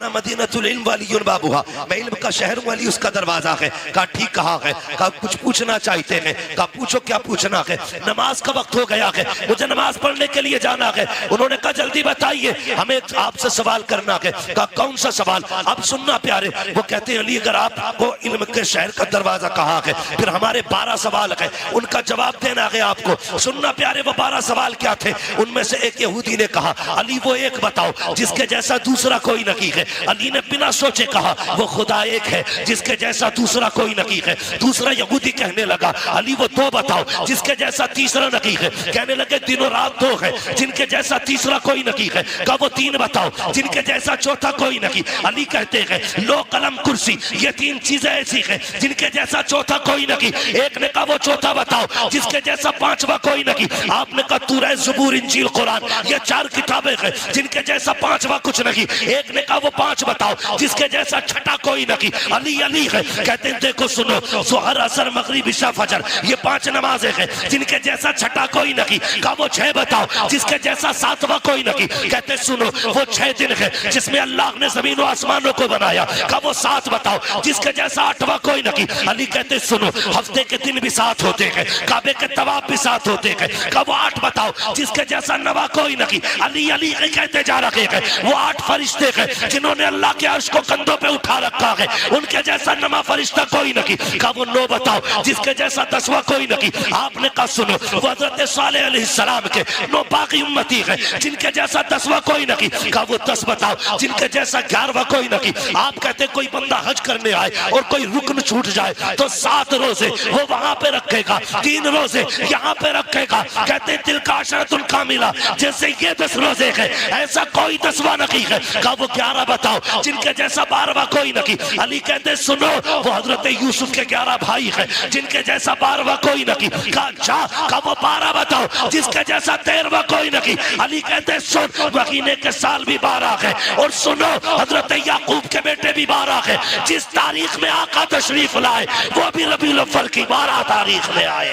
मदीनतुल इल्म वालियुन बाबुहा, मैं इल्म का शहर हूँ, अली उसका दरवाजा है। कहा ठीक कहा है। कहा कुछ पूछना चाहते हैं। कहा पूछो क्या पूछना है। नमाज का वक्त हो गया है, मुझे नमाज पढ़ने के लिए जाना है। उन्होंने कहा जल्दी बताइए, हमें आपसे सवाल करना है। कहा कौन सा सवाल। अब सुनना प्यारे, वो कहते हैं अली अगर आपको इल्म के शहर का दरवाजा कहा है, फिर हमारे 12 सवाल है, उनका जवाब देना है आपको। सुनना प्यारे, वो 12 सवाल क्या थे। उनमें से एक यहूदी ने कहा अली वो एक बताओ जिसके जैसा दूसरा कोई नहीं है। अली ने बिना सोचे कहा वो खुदा एक है जिसके जैसा दूसरा कोई नहीं है। दूसरा यहूदी कहने लगा अली वो 2 बताओ जिसके जैसा तीसरा नहीं है। कहने लगे दिनों रात 2 है जिनके जैसा तीसरा कोई नहीं है। कहा वो 3 बताओ जिनके जैसा चौथा कोई नहीं। अली कहते हैं लो कलम कुर्सी, ये 3 चीजें ऐसी है जिनके जैसा चौथा कोई नहीं। एक ने कहा वो चौथा बताओ जिसके जैसा 5वां कोई नहीं। आपने कहा तौरात ज़बूर इंजील कुरान, ये 4 किताबें हैं जिनके जैसा 5वां कुछ नहीं। एक ने कहा वो 5 बताओ जिसके जैसा छठा कोई नहीं। अली अली है। कहते हैं देखो सुनो, ज़ोहर असर मगरिब इशा फजर, ये 5 नमाजें हैं जिनके जैसा छठा कोई नहीं। कहा वो 6 बताओ जिसके जैसा 7वां कोई नहीं। कहते सुनो वो 6 दिन है जिसमें अल्लाह ने जमीन और आसमानों को बनाया। कहा वो 7 बताओ जिसके जैसा 8वां कोई नहीं। अली कहते सुनो हफ्ते के दिन भी 7 होते हैं, काबे के तवाफ भी 7 होते हैं। कहा वो 8 बताओ जिसके जैसा 9वां कोई नहीं। अली अली कहते जा रहे हैं वो 8 फरिश्ते हैं जिन्होंने अल्लाह के अर्श को कंधों पे उठा रखा है, उनके जैसा 9वां फरिश्ता कोई नहीं। कहा वो 9 बताओ जिसके जैसा 10वां कोई नहीं। आपने कहा सुनो वो हज़रत सालेह अलैहिस्सलाम के 9 बाकी उम्मती है जिनके जैसा 10वां कोई नहीं। कहा वो 10 बताओ जिनके जैसा 11वां कोई नहीं। आप कहते कोई बंदा हज करने आए और कोई रुकन छूट जाए तो 7 रोजे वो वहां पे रखेगा, 3 रोजे यहाँ पे रखेगा। कहते दिल का अशरतुल कामिला, जैसे ये 10 रोजे है ऐसा कोई 10वां नहीं है। कहा वो 11 बताओ जिनके जैसा 12वां कोई नहीं। अली कहते सुनो वो हजरत यूसुफ के 11 भाई है जिनके जैसा 12वां कोई नहीं। कहा अच्छा। कहा वो 12 बताओ जिसके जैसा 13वां कोई नहीं। अली कहते सुन महीने के साल भी 12 है और सुनो हजरत याकूब के बेटे भी 12 है। जिस तारीख में आका तशरीफ लाए वो भी रबीउल अव्वल की 12 तारीख में आए।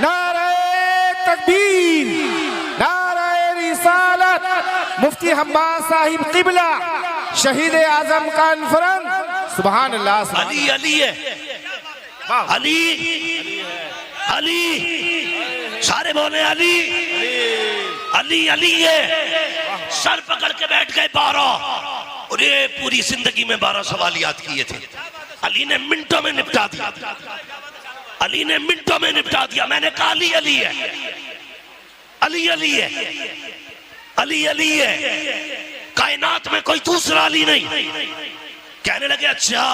नारे तकबीर, नारे रिसालत, मुफ्ती हम्माद साहिब किबला, शहीद आजम कॉन्फ्रेंस, सुभान अल्लाह। अली अली है, अली अली, सारे बोले अली अली अली है। सर पकड़ के बैठ गए 12 और ये पूरी जिंदगी में 12 सवाल याद किए थे। अली ने मिनटों में निपटा दिया, अली ने मिनटों में निपटा दिया। मैंने कहा अली अली है, अली अली है, अली अली है, कायनात में कोई दूसरा अली नहीं। कहने लगे अच्छा,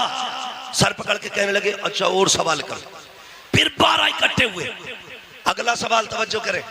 सर पकड़ के कहने लगे अच्छा और सवाल कर। फिर 12 इकट्ठे हुए। अगला सवाल तवज्जो करें,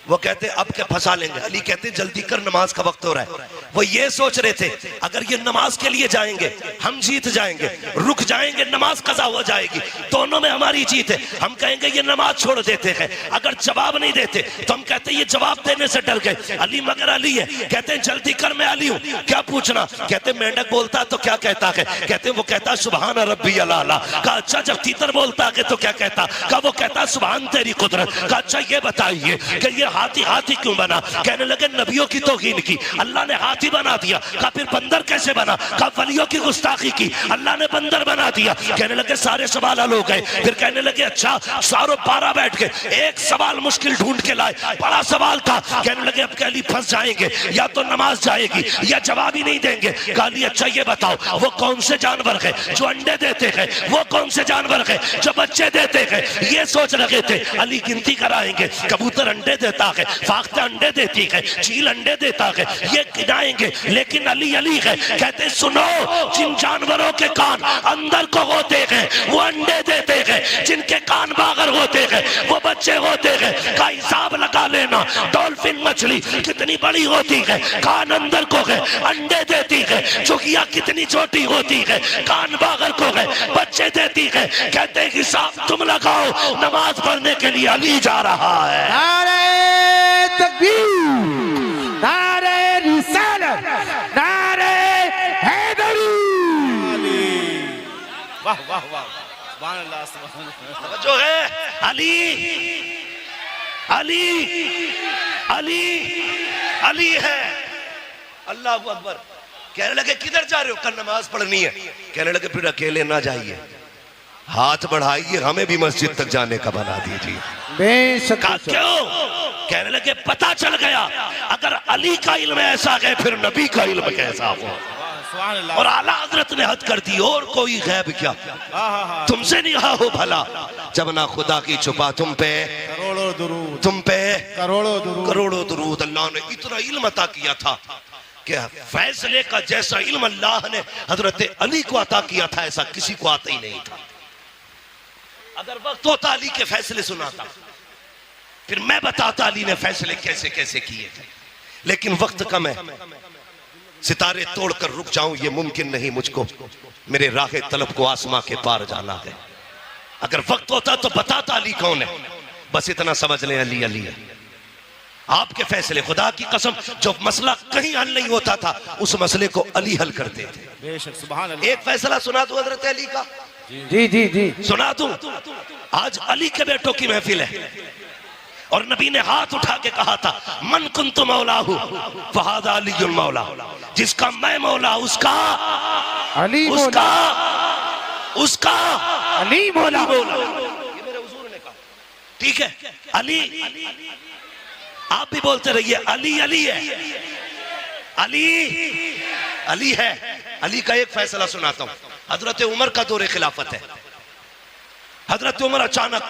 वो कहते अब क्या फंसा लेंगे। अली कहते जल्दी कर नमाज का वक्त हो रहा है। वो ये सोच रहे थे अगर ये नमाज के लिए जाएंगे हम जीत जाएंगे, रुक जाएंगे नमाज कज़ा हो जाएगी, दोनों में हमारी जीत है। हम कहेंगे ये नमाज छोड़ देते हैं, अगर जवाब नहीं देते तो हम कहते ये जवाब देने से डर गए। अली मगर अली है। कहते हैं जल्दी कर मैं अली हूँ, क्या पूछना। कहते मेंढक बोलता तो क्या कहता है। कहते वो कहता सुभान रब्बी अला। कहा अच्छा जब तीतर बोलता है तो क्या कहता। कहा वो कहता सुभान तेरी कुदरत। कहा अच्छा ये बताइए कि ये हाथी हाथी क्यों बना। कहने लगे नबियों की तौहीन की, अल्लाह ने हाथी बना दिया। कहा फिर बंदर कैसे बना। कहा वलियों की गुस्ताखी की, अल्लाह ने बंदर बना दिया। कहने लगे सारे सवाल हल हो गए। फिर कहने लगे अच्छा सारों 12 बैठ गए, एक सवाल मुश्किल ढूंढ के लाए, बड़ा सवाल था। कहने लगे अब कहली फंस जाएंगे, या तो नमाज जाएगी या जवाब ही नहीं देंगे। कहली अच्छा ये बताओ वो कौन से जानवर है जो अंडे देते हैं, वो कौन से जानवर है जो बच्चे देते हैं। ये सोच रहे थे। अली गिनती कराएंगे, कबूतर अंडे देता है, फाख्ता अंडे देती है, चील अंडे देता है, ये गिनाएंगे। लेकिन अली अली है। कहते सुनो जिन जानवरों के कान अंदर को होते हैं वो अंडे देते हैं, जिनके कान बाहर होते हैं वो बच्चे होते हैं। का हिसाब लगा लेना, डॉल्फिन मछली कितनी बड़ी होती है, कान अंदर को है, अंडे देती है। चुगिया कितनी छोटी होती है, कान बाहर को है, बच्चे देती है। कहते हिसाब तुम लगाओ, नमाज पढ़ने के लिए अली जा रहा है। नारे तकबीर, नारे रिसालत, नारे हैदरी। वाह वाह वाह, सुभान अल्लाह, सुभान अल्लाह। जो है अली अली अली अली है। अल्लाह अकबर। कहने लगे किधर जा रहे हो? कल नमाज पढ़नी है। कहने लगे फिर अकेले ना जाइए, हाथ बढ़ाइए, हमें भी मस्जिद तक जाने का बना दीजिए। बेशक कहा क्यों? कहने लगे पता चल गया अगर अली का इल्म ऐसा है फिर नबी का इल्म कैसा हो। सुभान अल्लाह। और आला हजरत ने हद कर दी, और कोई गैब क्या, तुमसे नहीं कहा हो भला, जब ना खुदा की छुपा तुम पे करोड़ों दुरूद, तुम पे करोड़ों दुरूद, करोड़ों दुरूद। अल्लाह ने इतना इल्म अता किया था कि फैसले का जैसा इल्म अल्लाह ने हजरत अली को अता किया था ऐसा किसी को आता ही नहीं था। अगर वक्त होता अली के फैसले सुनाता, फिर मैं बताता अली ने फैसले कैसे कैसे किए थे, लेकिन वक्त कम है, सितारे तोड़कर रुक जाऊं ये मुमकिन नहीं मुझको, मेरे राह तलब को आसमां के पार जाना है। अगर वक्त होता तो बताता अली कौन है, बस इतना समझ लें अली अली है। आपके फैसले, खुदा की कसम, जो मसला कहीं हल नहीं होता था उस मसले को अली हल करते थे। बेशक सुभान अल्लाह। एक फैसला सुना दूं हजरत अली का, जी जी जी सुना दूं। आज अली के बेटों की महफिल है और नबी ने हाथ उठा के कहा था मन कुन्तु मौलाहु फहादा अलीयुल मौला, जिसका मैं मौला उसका अली उसका उसका अली मौला। ये मेरे हुजूर ने कहा। ठीक है, अली, आप भी बोलते रहिए अली अली है, अली अली है। अली का एक फैसला सुनाता हूं। हजरत उमर का दौरे खिलाफत है। हजरत उमर अचानक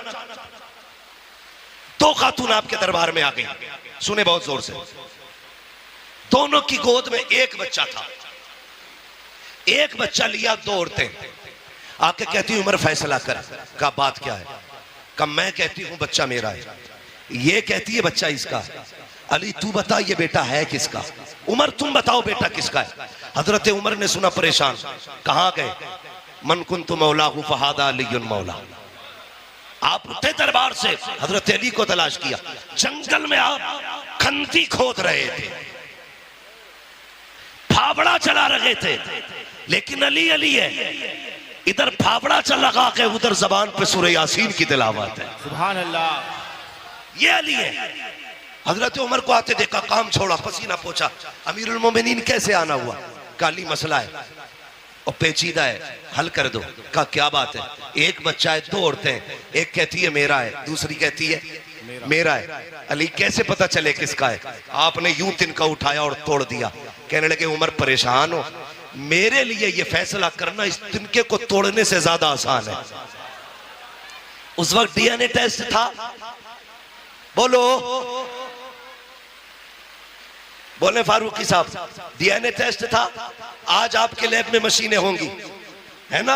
दो खातून आपके दरबार में आ गई, सुने बहुत जोर से। दोनों की गोद में एक बच्चा था, एक बच्चा लिया, दो औरतें आके कहती उमर फैसला कर। का बात क्या है? का मैं कहती हूं बच्चा मेरा है, ये कहती है बच्चा इसका। अली तू बता ये बेटा है किसका? उमर तुम बताओ बेटा किसका है? हजरत उमर ने सुना, परेशान, कहां गए? मन कुन्तु मौलाहु फहादा अलीयुल मौला। आप उठे दरबार से, हजरत अली को तलाश किया। जंगल में आप खंती खोद रहे थे, फावड़ा चला रहे थे, लेकिन अली अली है। इधर फावड़ा चल लगा के उधर जबान पे सूरह यासीन की तिलावत है। सुभान अल्लाह। ये अली है। हजरत उमर को आते देखा, काम छोड़ा, पसीना पोछा। अमीरुल मोमिनीन कैसे आना हुआ? काली मसला है और पेचीदा है, हल कर दो। का क्या बात है? एक बच्चा है, दो औरतें, एक कहती है मेरा है, दूसरी कहती है मेरा है। अली कैसे पता चले किसका है? आपने यूं तिनका उठाया और तोड़ दिया। कहने लगे उमर परेशान हो, मेरे लिए ये फैसला करना इस तिनके को तोड़ने से ज्यादा आसान है। उस वक्त डीएनए टेस्ट था, बोलो बोले फारूकी साहब, डीएनए टेस्ट था। आज आपके लैब में मशीनें होंगी, है ना,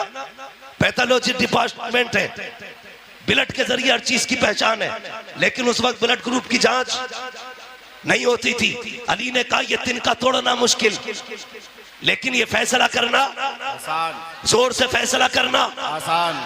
पैथोलॉजी डिपार्टमेंट है, ब्लड के जरिए हर चीज की पहचान है। लेकिन उस वक्त ब्लड ग्रुप की जांच नहीं होती थी। अली ने कहा यह तिनका तोड़ना मुश्किल, लेकिन ये फैसला करना आसान, जोर से फैसला करना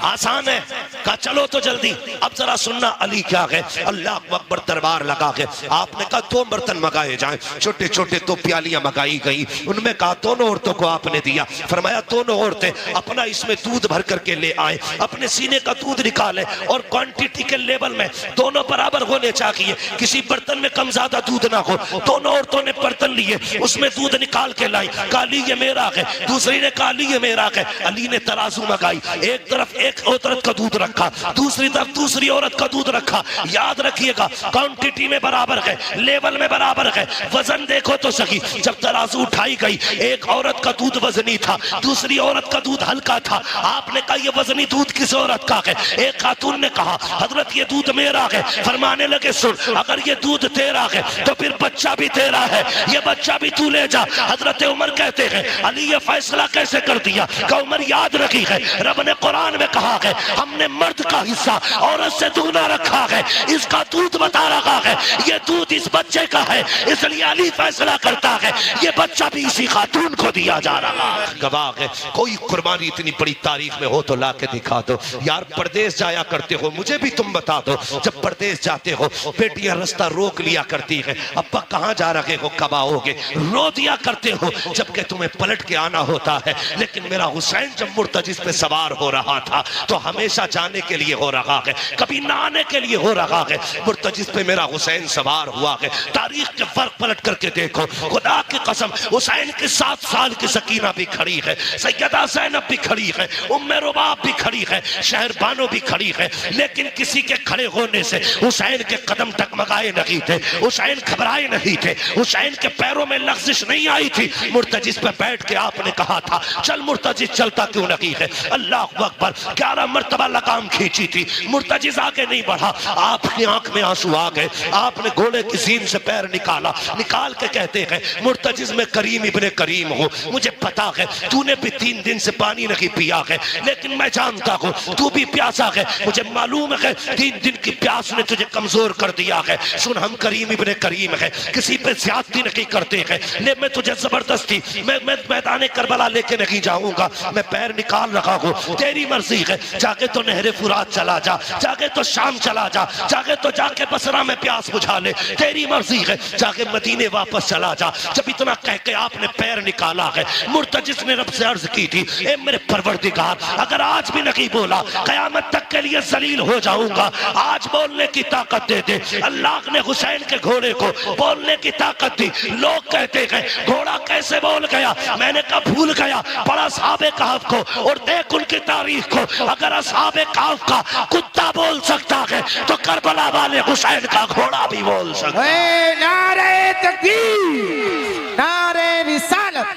आसान है। कहा चलो तो जल्दी। अब जरा सुनना अली क्या है। अल्लाह अकबर दरबार लगा के आपने कहा दो बर्तन मंगाए जाएं, छोटे छोटे दो प्यालियां मंगाई गई। उनमें कहा दोनों औरतों को आपने दिया। फरमाया दोनों औरतें अपना इसमें दूध भर करके ले आए, अपने सीने का दूध निकाले और क्वांटिटी के लेवल में दोनों बराबर होने चाहिए, किसी बर्तन में कम ज्यादा दूध ना हो। दोनों औरतों ने बर्तन लिए, उसमें दूध निकाल के लाई। काली ये मेरा है, दूसरी ने कहा अली ये मेरा है। अली ने तराजू मंगाई, एक तरफ एक औरत का दूध रखा, दूसरी तरफ दूसरी औरत का दूध रखा। याद रखिएगा क्वांटिटी में बराबर है, लेवल में बराबर है। वजन देखो तो सही, जब तराजू उठाई गई एक औरत का दूध वजनी था, दूसरी औरत का दूध हल्का था। आपने कहा ये वजनी दूध किस औरत का है? एक खातून ने कहा हजरत ये दूध मेरा है। फरमाने लगे सुन, अगर ये दूध तेरा है तो फिर बच्चा भी तेरा है, ये बच्चा भी तू ले जा। हजरत उमर कहते हैं अली ये फैसला कैसे कर दिया? का उमर याद रखी है, रब ने कुरान में कहा है हमने मर्द का हिस्सा औरत से दूना रखा है, इसका दूध बता रखा है, ये दूध इस बच्चे का है, इसलिए अली फैसला करता है ये बच्चा भी इसी खातून को दिया जा रहा है। गवाह है, कोई कुर्बानी इतनी बड़ी तारीख में हो तो ला के दिखा दो। यार परदेश जाया करते हो, मुझे भी तुम बता दो, जब परदेश जाते हो बेटियां रास्ता रोक लिया करती है, अब्बा कहाँ जा रहे हो, कब आओगे, रो दिया करते हो, जबकि तुम तुम्हें पलट के आना होता है, लेकिन मेरा हुसैन जब मुर्तजिज पे सवार हो रहा था तो हमेशा जाने के लिए हो रहा है, कभी ना आने के लिए हो रहा है। मुर्तजिज पे मेरा हुसैन सवार हुआ है। तारीख के फर्क पलट करके देखो, खुदा की कसम हुसैन के 7 साल की सकीना भी खड़ी है, सैयदा ज़ैनब भी खड़ी है, उम्मे रुबाब भी खड़ी है, शहरबानो भी खड़ी है, लेकिन किसी के खड़े होने से हुसैन के कदम टकमगाए नहीं थे, हुसैन घबराए नहीं थे, हुसैन के पैरों में लग़्ज़िश नहीं आई थी। मुर्तजिज पे बैठ के आपने कहा था चल मुर्तजिज, चलता क्यों नहीं है? अल्लाह अकबर, 11 मर्तबा लगाम खींची थी, मुर्तजिज आगे नहीं बढ़ा। आपकी आंख में आंसू आ गए, आपने घोड़े की सीन से पैर निकाला, निकाल के कहते हैं मुर्तजिज में करीम इब्ने करीम हूँ, मुझे पता है तूने भी 3 दिन से पानी नहीं पिया है, लेकिन मैं जानता हूँ तू भी प्यासा है, मुझे मालूम है 3 दिन की प्यास ने तुझे कमजोर कर दिया है। सुन, हम करीम इब्ने करीम है, किसी पे ज्यादती नहीं करते हैं, ले मैं तुझे जबरदस्ती मैं मैदान करबला लेके नहीं जाऊंगा, मैं पैर निकाल रहा हूँ, तेरी मर्जी है, जाके तो नहरे फुरात चला जा, जाके तो शाम चला जा, जाके तो जाके बसरा में प्यास बुझा ले, तेरी मर्जी है, जाके मदीने वापस चला जा। जब इतना कह के आपने पैर निकाला है, मुर्तजिज ने रब से अर्ज की थी, ए मेरे परवरदिगार, अगर आज भी नहीं बोला कयामत तक के लिए जलील हो जाऊंगा, आज बोलने की ताकत दे दे। अल्लाह ने हुसैन के घोड़े को बोलने की ताकत दी। लोग कहते हैं घोड़ा कैसे बोल गया, मैंने कहा भूल गया, पढ़ा असहाबे कहफ को और देख उनकी तारीख को, अगर असहाबे कहफ का कुत्ता बोल सकता है तो करबला वाले हुसैन का घोड़ा भी बोल सकता है। नारे तकबीर, नारे रिसालत,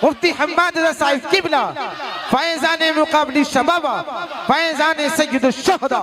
मुफ्ती हम्माद रज़ा साहिब किबला, फैज़ान मुक़ाबली शबाबा, फैज़ान सय्यदुश शुहदा।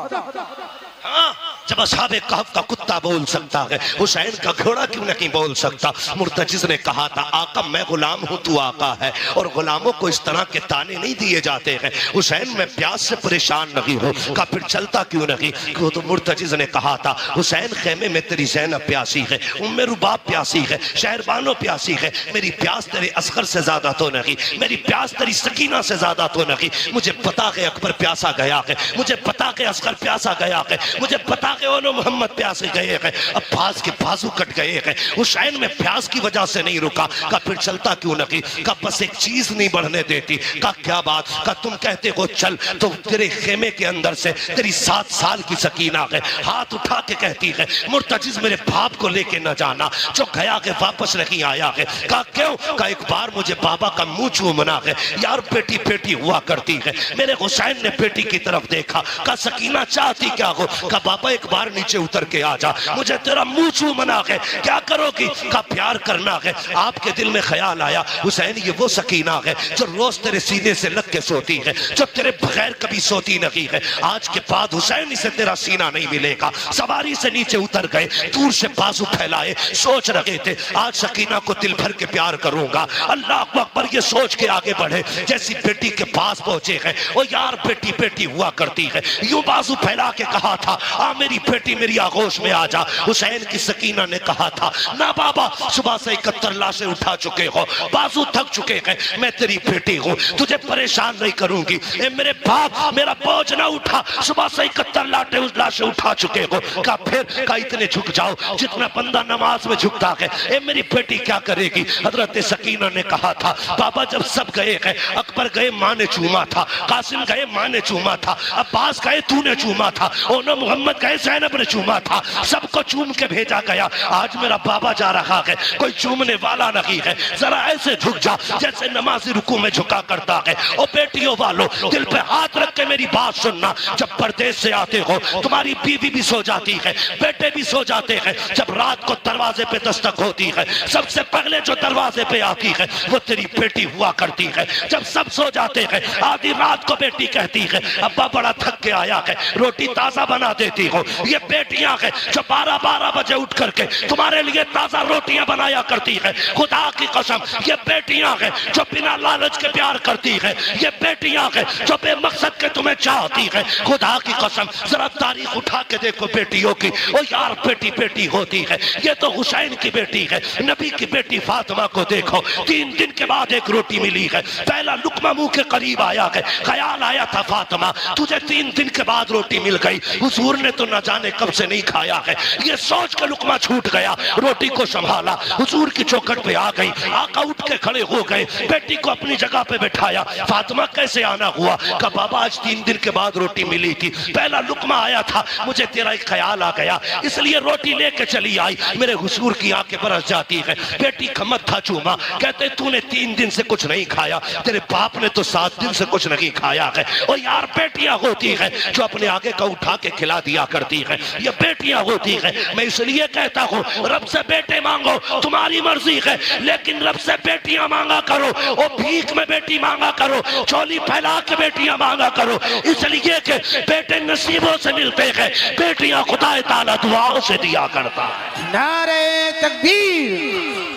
हाँ, जब असहाबे कहफ का कुत्ता बोल सकता है, हुसैन का घोड़ा क्यों नहीं बोल सकता? मुर्तजिज ने कहा था आका मैं गुलाम हूँ, तू आका है, और गुलामों को इस तरह के ताने नहीं दिए जाते हैं। हुसैन मैं प्यास से परेशान नहीं हूँ, का फिर चलता क्यों नहीं? क्यों? तो मुर्तजिज ने कहा था हुसैन खेमे में तेरी ज़ैनब प्यासी है, उम्मे रुबाब प्यासी है, शहरबानो प्यासी है, मेरी प्यास तेरे असगर से ज्यादा तो नहीं, मेरी प्यास तेरी सकीना से ज्यादा तो नहीं। मुझे पता है अकबर प्यासा गया है, मुझे पता है असगर प्यासा गया है, मुझे पता है ओनो मोहम्मद प्यासे गए हैं, अब्बास के बाजू कट गए हैं, हुसैन में प्यास की वजह से नहीं रुका। का फिर चलता क्यों नहीं? का बस एक चीज नहीं बढ़ने देती। का क्या बात? का तुम कहते हो चल, तो तेरे खेमे के अंदर से तेरी 7 साल की सकीना है, हाथ उठा के कहती है मुर्तजिज मेरे बाप को लेके न जाना, जो गया के वापस नहीं आया है। का क्यों? का एक बार मुझे बाबा का मुंह चूमना है, यार बेटी बेटी हुआ करती है। मेरे हुसैन ने बेटी की तरफ देखा, का सकीना चाहती क्या हो? का बाबा एक बार नीचे उतर के आ जा, मुझे तेरा मुंह चूमना है, क्या करोगी? का प्यार करना है। आपके दिल में ख्याल आया हुसैन ये वो सकीना है जो रोज तेरे सीने से लग के सोती है, जो तेरे बगैर कभी सोती नहीं है। आज के बाद हुसैन इसे तेरा सीना नहीं मिलेगा। सवारी से नीचे उतर गए, दूर से बाजू फैलाए, सोच रहे थे आज सकीना को दिल भर के प्यार करूंगा। अल्लाह अकबर ये सोच के आगे बढ़े, जैसी बेटी के पास पहुंचे हैं, ओ यार बेटी बेटी हुआ करती है, यूं बाजू फैला के कहा था आ मेरी बेटी मेरी आगोश में आ जा। हुसैन की सकीना ने कहा था ना बाबा, सुबह से 71 लाशें उठा चुके हो, बाजू थक चुके हैं, मैं तेरी बेटी हूँ, तुझे परेशान नहीं करूंगी। ए मेरे बाप मेरा बोझ ना उठा, सुबह से 71 लाशें उठा चुके हो। का फिर का इतने झुक जाओ जितना बंदा नमाज में झुकता है। ए मेरी बेटी क्या करेगी? हजरत सकीना ने कहा था बाबा जब सब गए हैं, अकबर गए माँ ने चूमा था, कासिम गए माँ ने चूमा था, अब्बास गए तूने चूमा था, ओनो मोहम्मद गए ज़ैनब ने चूमा था, सबको चूम के भेजा गया। आज मेरा बाबा जा रहा है, कोई चूमने वाला नहीं है, जरा ऐसे झुक जा जैसे नमाजी रुकू में झुका करता है। ओ बेटियों वालों दिल पे हाथ रख के मेरी बात सुनना, जब परदेश से आते हो तुम्हारी बीवी भी सो जाती है, बेटे भी सो जाते हैं, जब रात को दरवाजे पे दस्तक होती है सबसे पहले जो दरवाजे पे आती है वो तेरी बेटी हुआ करती है। जब सब सो जाते हैं आधी रात को बेटी कहती है अब्बा बड़ा थक के आया है, रोटी ताजा बना देती हो। ये बेटियां हैं जो 12-12 बजे उठ करके तुम्हारे लिए ताजा रोटियां बनाया करती है। खुदा की कसम ये बेटियां हैं जो बिना लालच के प्यार करती है, ये बेटियां हैं जो बेमकसद के तुम्हें चाहती है। खुदा की कसम जरा तारीख उठा के देखो बेटियों की, ओ यार बेटी बेटी होती है। ये तो हुसैन की बेटी है, नबी की बेटी फातिमा को देखो, 3 दिन के बाद एक रोटी मिली है, पहला लुकमा मुंह के करीब आया है, ख्याल आया था फातिमा तुझे 3 दिन के बाद रोटी मिल गई। हुजूर ने तो न जाने कब से नहीं खाया है। ये सोच के लुकमा छूट गया, रोटी को संभाला, हुजूर की चौखट पे आ गई। आका उठ के खड़े हो गए, बेटी को अपनी जगह पे बैठाया। फातिमा कैसे आना हुआ? कहा बाबा आज 3 दिन के बाद रोटी मिली थी, पहला लुकमा आया था, मुझे तेरा एक ख्याल आ गया, इसलिए रोटी लेके चली आई। मेरे हुजूर की आंखें बरस जाती है। बेटी का मत्था चूमा, कहते तूने 3 दिन से कुछ नहीं खाया, तेरे बाप ने तो 7 दिन से कुछ नहीं खाया है। और यार बेटियां होती है जो अपने आगे का उठा के खिला दिया करती है, ये बेटियां होती है। मैं इसलिए कहता हूँ रब से बेटे मांगो, तुम्हारी मर्जी है, लेकिन रब से बेटियां मांगा करो। और भीख में बेटी मांगा करो, चोली फैला के बेटियां मांगा करो, इसलिए कि बेटे नसीबों से मिलते हैं, बेटियां खुदा ताला दुआओं से दिया करता है। नारे तकबीर,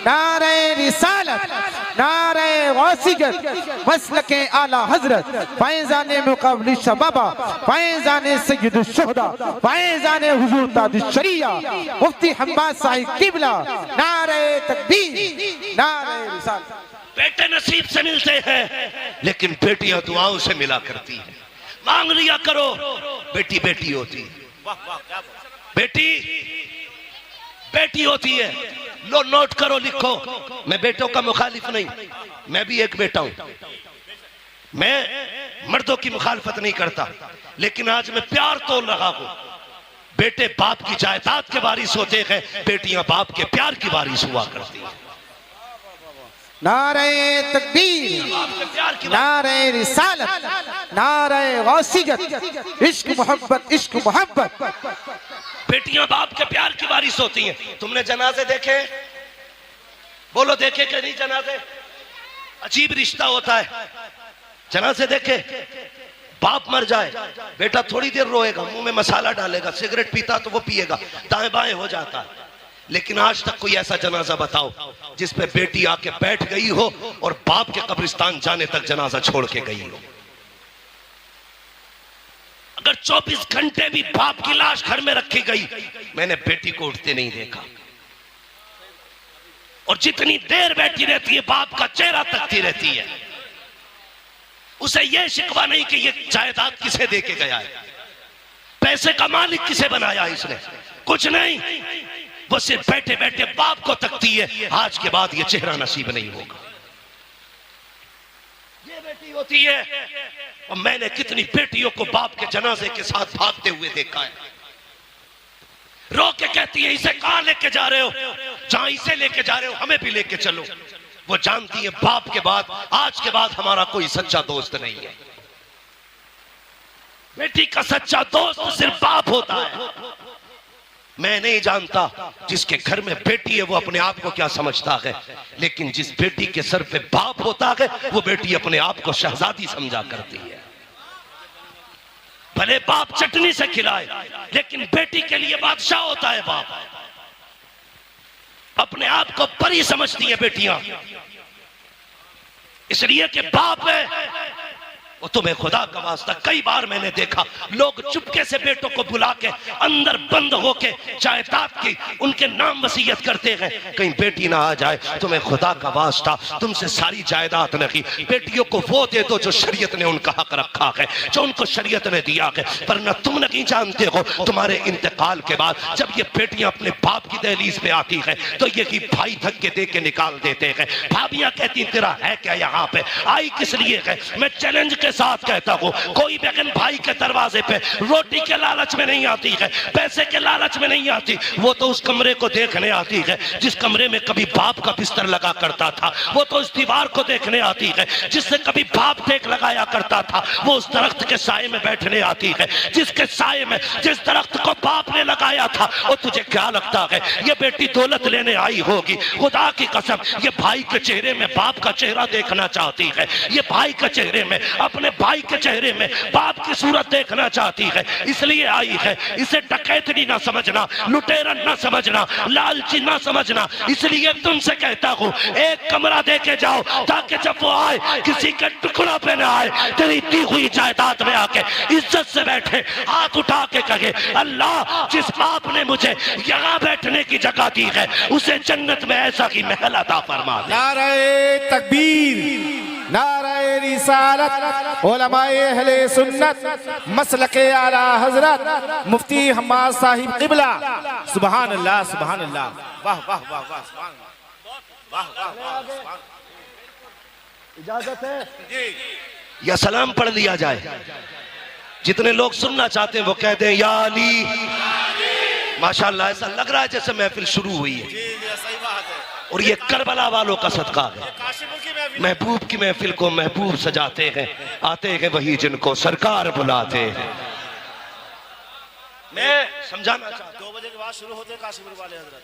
नारे रिसालत, नारे गौसियत, मसलके आला हजरत, फैज़ाने मुक़ाबिल शबाबा, फैज़ाने सय्यदुल शुहदा, फैज़ाने हुजूर ताजुश शरिया, मुफ्ती हम्माद साहिब किबला। नारे तकबीर, नारे रिसालत। बेटे नसीब से मिलते हैं, लेकिन बेटियां दुआओं से मिला करती है। मांग लिया करो, बेटी बेटी होती है, बेटी बेटी होती है। लो नोट करो, लिखो। मैं बेटों का मुखालिफ नहीं, मैं भी एक बेटा हूं, मैं मर्दों की मुखालफत नहीं करता, लेकिन आज मैं प्यार तोल रहा हूं। बेटे बाप की जायदाद के वारिस होते हैं, बेटियां बाप के प्यार की वारिस हुआ करती हैं। नारे तकबीर, नारे रिसालत, नारे गौसियत, इश्क मोहब्बत, इश्क मोहब्बत। बेटियां बाप के प्यार की वारिस होती हैं। तुमने जनाजे देखे? बोलो देखे कि नहीं जनाजे? अजीब रिश्ता होता है। जनाजे देखे? बाप मर जाए, बेटा थोड़ी देर रोएगा, मुंह में मसाला डालेगा, सिगरेट पीता तो वो पिएगा, दाएं बाएं हो जाता है। लेकिन आज तक कोई ऐसा जनाजा बताओ जिस पे बेटी आके बैठ गई हो और बाप के कब्रिस्तान जाने तक जनाजा छोड़ के गई हो। अगर 24 घंटे भी बाप की लाश घर में रखी गई, मैंने बेटी को उठते नहीं देखा। और जितनी देर बैठी रहती है बाप का चेहरा तकती रहती है। उसे यह शिकवा नहीं कि ये जायदाद किसे देके गया है, पैसे का मालिक किसे बनाया इसने, कुछ नहीं। वो सिर्फ बैठे बैठे बाप को तकती है, आज के बाद ये चेहरा नसीब नहीं होगा। ये बेटी होती है। और मैंने कितनी बेटियों को बाप के जनाजे के साथ भागते हुए देखा है। रो के कहती है इसे कहां लेके जा रहे हो? जहां इसे लेके जा रहे हो हमें भी लेके चलो। वो जानती है बाप के बाद आज के बाद हमारा कोई सच्चा दोस्त नहीं है। बेटी का सच्चा दोस्त सिर्फ बाप होता है। मैं नहीं जानता जिसके घर में बेटी है वो अपने आप को क्या समझता है, लेकिन जिस बेटी के सर पे बाप होता है वो बेटी अपने आप को शहजादी समझा करती है। भले बाप चटनी से खिलाए, लेकिन बेटी के लिए बादशाह होता है बाप। अपने आप को परी समझती है बेटियां, इसलिए कि बाप है वो तुम्हें खुदा का वास्ता। कई बार मैंने देखा लोग चुपके से बेटों को बुला के अंदर बंद होके जायदाद की उनके नाम वसीयत करते हैं, कहीं बेटी ना आ जाए। तुम्हें खुदा का वास्ता, तुमसे सारी जायदाद नहीं, बेटियों को वो दे दो जो शरीयत ने उनका हक रखा है, जो उनको शरीयत ने दिया है। पर न तुम नहीं जानते हो तुम्हारे इंतकाल के बाद जब ये बेटियां अपने बाप की दहलीज पे आती है तो यही भाई धक्के दे के निकाल देते हैं। भाभियां कहती तेरा है क्या यहाँ पे, आई किस लिए है? मैं चैलेंज के साथ कहता हूं कोई बहन भाई के दरवाजे पे रोटी के लालच में नहीं आती है, पैसे के लालच में नहीं आती, वो तो उस कमरे को देखने आती है जिस कमरे में कभी बाप का बिस्तर लगा करता था। वो तो उस दीवार को देखने आती है जिससे कभी बाप टेक लगाया करता था। वो उस दरख्त के साए में बैठने आती है जिसके साए में जिस दरख्त को बाप ने लगाया था। और तुझे क्या लगता है ये बेटी दौलत लेने आई होगी? खुदा की कसम ये भाई के चेहरे में बाप का चेहरा देखना चाहती है, ये भाई के चेहरे में अपने भाई के चेहरे में बाप की सूरत देखना चाहती है, इसलिए आई है। इसे डकैतनी ना समझना, लुटेरा ना समझना, लालची ना समझना। इसलिए तुमसे कहता हूं एक कमरा देके जाओ ताकि जब वो आए किसी के टुकड़ा पे ना आए, तेरी दी हुई जायदाद में आके इज्जत से बैठे, हाथ उठा के कहे अल्लाह जिस बाप ने मुझे यहाँ बैठने की जगह दी है उसे जन्नत में ऐसा ही महल अता फरमा दे। नारे तकबीर, नारे रिसालत उलमाए अहले सुन्नत मसलके आला हजरत मुफ्ती हम्माद साहिब क़िबला। सुभान अल्लाह, सुभान अल्लाह। वाह वाह वाह वाह, सुभान अल्लाह। वाह वाह वाह, सुभान अल्लाह। इजाजत है जी। या सलाम पढ़ लिया जाए। जितने लोग सुनना चाहते हैं वो कहते हैं या अली। माशाअल्लाह, ऐसा लग रहा है जैसे महफिल शुरू हुई है। जी जी, सही बात है। और ये करबला वालों का सदका है। काशिपुर की महफिल। महबूब की महफिल को महबूब सजाते हैं, आते हैं वही जिनको सरकार बुलाते हैं। मैं समझाना चाहता 2 बजे के बाद शुरू होते हैं काशिपुर वाले हजरत।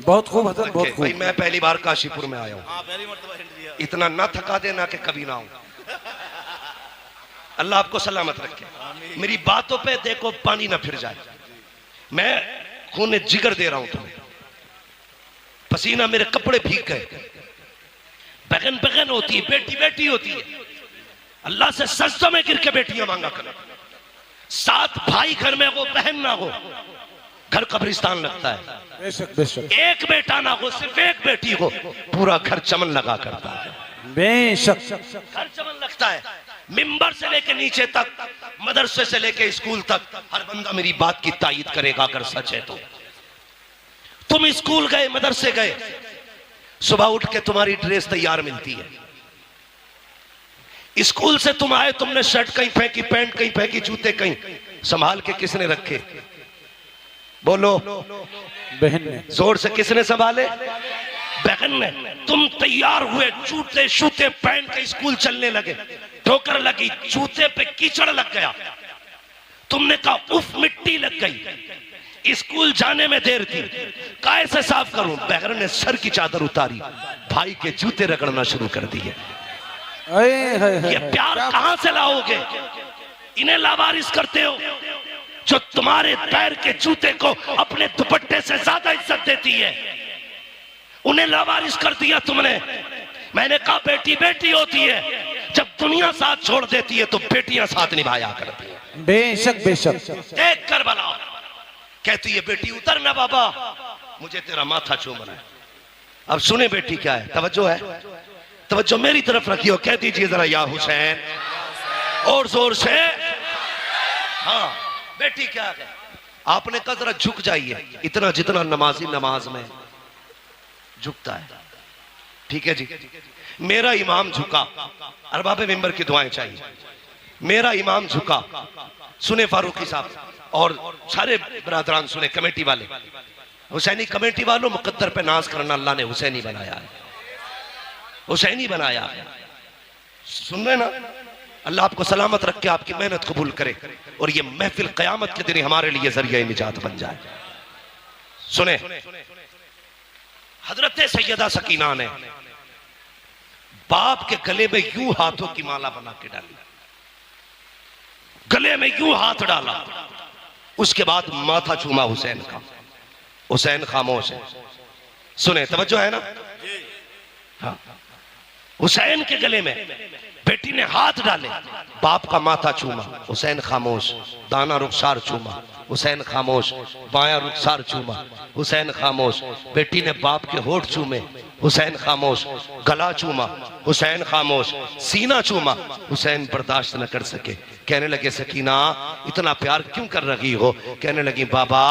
बहुत खूब हजरत, बहुत हूं भाई, खूब। मैं पहली बार काशीपुर में आया हूँ। हाँ, पहली मर्तबा हिंट दिया। इतना ना थका देना कि कभी ना आऊं। अल्लाह आपको सलामत रखे। मेरी बातों पे देखो पानी ना फिर जाए। मैं खून जिगर दे रहा हूं तुम्हें। पसीना मेरे कपड़े भीग गए। बहन बहन होती है, बेटी बेटी होती है। अल्लाह से सजदों में गिर के बेटियां मांगा करो। 7 भाई घर में हो, बहन ना हो, घर कब्रिस्तान लगता है। बेशक बेशक एक बेटा ना हो, सिर्फ एक बेटी हो, पूरा घर चमन लगा करता है। बेशक। घर चमन लगता है। मिंबर से लेके नीचे तक, मदरसे से लेके स्कूल तक, हर बंदा मेरी बात की तायीद करेगा अगर सच है तो। तुम स्कूल गए, मदरसे गए, सुबह उठ के तुम्हारी ड्रेस तैयार मिलती है। स्कूल से तुम आए, तुमने शर्ट कहीं फेंकी, पैंट कहीं फेंकी, जूते कहीं, संभाल के किसने रखे? बोलो, बहन ने। जोर से किसने संभाले? बहन ने। तुम तैयार हुए, जूते शूते पहन के स्कूल चलने लगे, ठोकर लगी, जूते पे कीचड़ लग गया, तुमने कहा उफ मिट्टी लग गई, स्कूल जाने में देर थी, काय से साफ करूं? बहन ने सर की चादर उतारी, भाई के जूते रगड़ना शुरू कर दिए। ये प्यार कहां से लाओगे? इन्हें लावारिस करते हो जो तुम्हारे पैर के जूते को अपने दुपट्टे से ज्यादा इज्जत देती है। उन्हें लावारिस कर दिया तुमने। मैंने कहा बेटी बेटी होती है, जब दुनिया साथ छोड़ देती है तो बेटियां साथ निभाया करती है। बेशक बेशक। देख कर बला कहती है बेटी उतर ना बाबा, मुझे तेरा माथा चूमना है। अब सुने बेटी क्या है, तवज्जो है, तवज्जो मेरी तरफ रखियो। कह दीजिए जरा या हुसैन, और जोर से। हाँ बेटी क्या है? आपने कहा जरा झुक जाइए, इतना जितना नमाजी नमाज में झुकता है। ठीक है जी, मेरा इमाम झुका, अरबाब मिंबर की दुआएं चाहिए। मेरा इमाम झुका, सुने फारूकी साहब और सारे बरादरान सुने, कमेटी वाले, हुसैनी कमेटी वालों, मुकद्दर पे नाज करना, अल्लाह ने हुसैनी बनाया है, हुसैनी बनाया है। सुन रहे ना? अल्लाह आपको सलामत रख के आपकी मेहनत कबूल करे और ये महफिल कयामत के दिन हमारे लिए जरिया निजात बन जाए। सुने, हजरत सैयदा सकीना ने बाप के गले में यूं हाथों की माला बना के डाली, गले में यूं हाथ डाला, उसके बाद माथा चूमा हुसैन का। हुसैन खामोश है। सुने, तवज्जो है ना? हाँ। हुसैन के गले में बेटी ने हाथ डाले, बाप का माथा चूमा, हुसैन खामोश। दाना रुखसार चूमा, हुसैन खामोश। बाया रुखसार चूमा, हुसैन खामोश। बेटी ने बाप के होठ चूमे, हुसैन खामोश। गला चूमा, हुसैन खामोश। सीना चूमा, हुसैन बर्दाश्त न कर सके। कहने लगे सकीना इतना प्यार क्यों कर रही हो? कहने लगी बाबा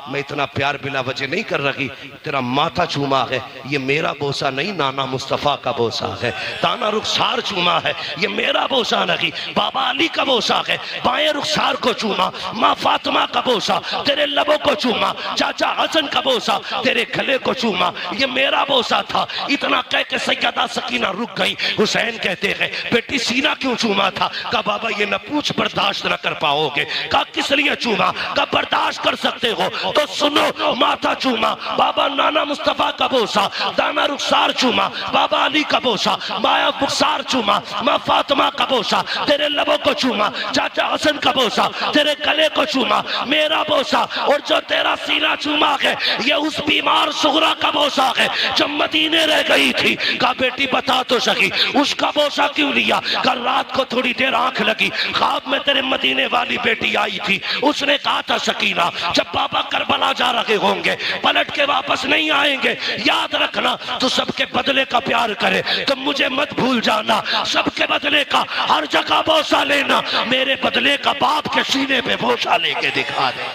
मैं इतना प्यार बिला वजह नहीं कर रही, तेरा माथा चूमा है, ये मेरा बोसा नहीं, नाना मुस्तफा का बोसा है। दाना रुखसार चूमा है, ये मेरा बोसा नहीं, बाबा अली का बोसा है। बाएं रुखसार को चूमा, माँ फातिमा का बोसा, तेरे लबों को चूमा, चाचा हसन का बोसा, तेरे गले को चूमा, ये मेरा बोसा था। इतना कह के सैयदा सकीना रुक गई। हुसैन कहते हैं बेटी सीना क्यों चूमा था? कहा बाबा ये न पूछ, बर्दाश्त न कर पाओगे। कहा किस लिए चूमा? कहा बर्दाश्त कर सकते हो तो सुनो, माथा चूमा, बाबा नाना मुस्तफा का बोसा, दाना रुखसार चूमा, बाबा अली का बोसा, माया रुखसार चूमा, माँ फातिमा का बोसा, तेरे लबों को चूमा, चाचा हसन का बोसा, तेरे गले को चूमा, मेरा बोसा। और जो तेरा सीना चूमा है ये उस बीमार सुगरा का बोसा है जो मदीने रह गई थी। कहा बेटी बता तो सही, सकी, उसका बोसा क्यों लिया? कल रात को थोड़ी देर आंख लगी, ख्वाब में तेरे मदीने वाली बेटी आई थी, उसने कहा था सकीना जब पापा करबला जा रहे होंगे पलट के वापस नहीं आएंगे, याद रखना तू सबके बदले का प्यार करे तो मुझे मत भूल जाना, सबके बदले का हर जगह बोसा लेना, मेरे बदले का बाप के सीने पे बोसा लेके दिखा दे।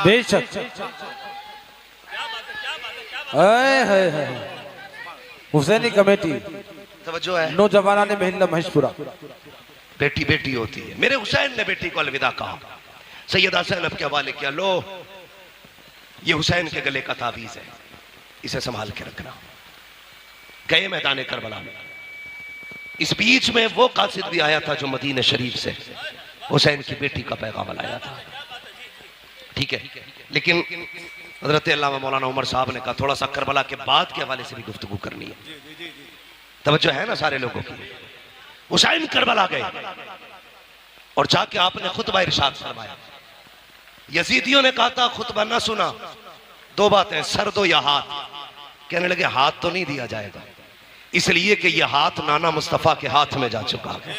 बेशक हुसैनी कमेटी तवज्जो है, नौजवाना ने महिला महेशपुरा। बेटी बेटी होती है। मेरे हुसैन ने बेटी को अलविदा कहा, सैयदा ज़ैनब के हवाले किया, लो ये हुसैन के गले का ताबीज है, इसे संभाल के रखना। गए मैदान करबला में, इस बीच में वो कासिद भी आया था जो मदीने शरीफ से हुसैन की बेटी का पैगाम लाया था। ठीक है, लेकिन हजरत अल्लामा मौलाना उमर साहब ने कहा थोड़ा सा करबला के बाद के हवाले से भी गुफ्तगू करनी है, तवज्जो है ना सारे लोगों की। हुसैन करबला गए और जाके आपने खुतबा इरशाद फरमाया। यजीदियों ने कहा था खुतबा ना सुना, दो बातें, सर दो या हाथ। कहने लगे हाथ तो नहीं दिया जाएगा, इसलिए कि यह हाथ नाना मुस्तफा के हाथ में जा चुका है,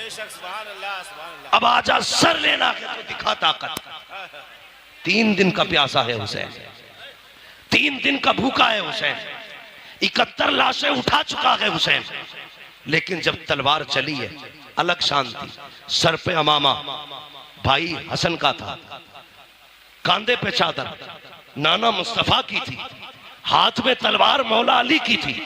अब आजा सर लेना है तो दिखा ताकत। 3 दिन का प्यासा है हुसैन, 3 दिन का भूखा है हुसैन, 71 लाशें उठा चुका है हुसैन, लेकिन जब तलवार चली है अलग शांति। सर पे अमामा भाई हसन का था, कांधे पे चादर नाना मुस्तफा की थी, हाथ में तलवार मौला अली की थी,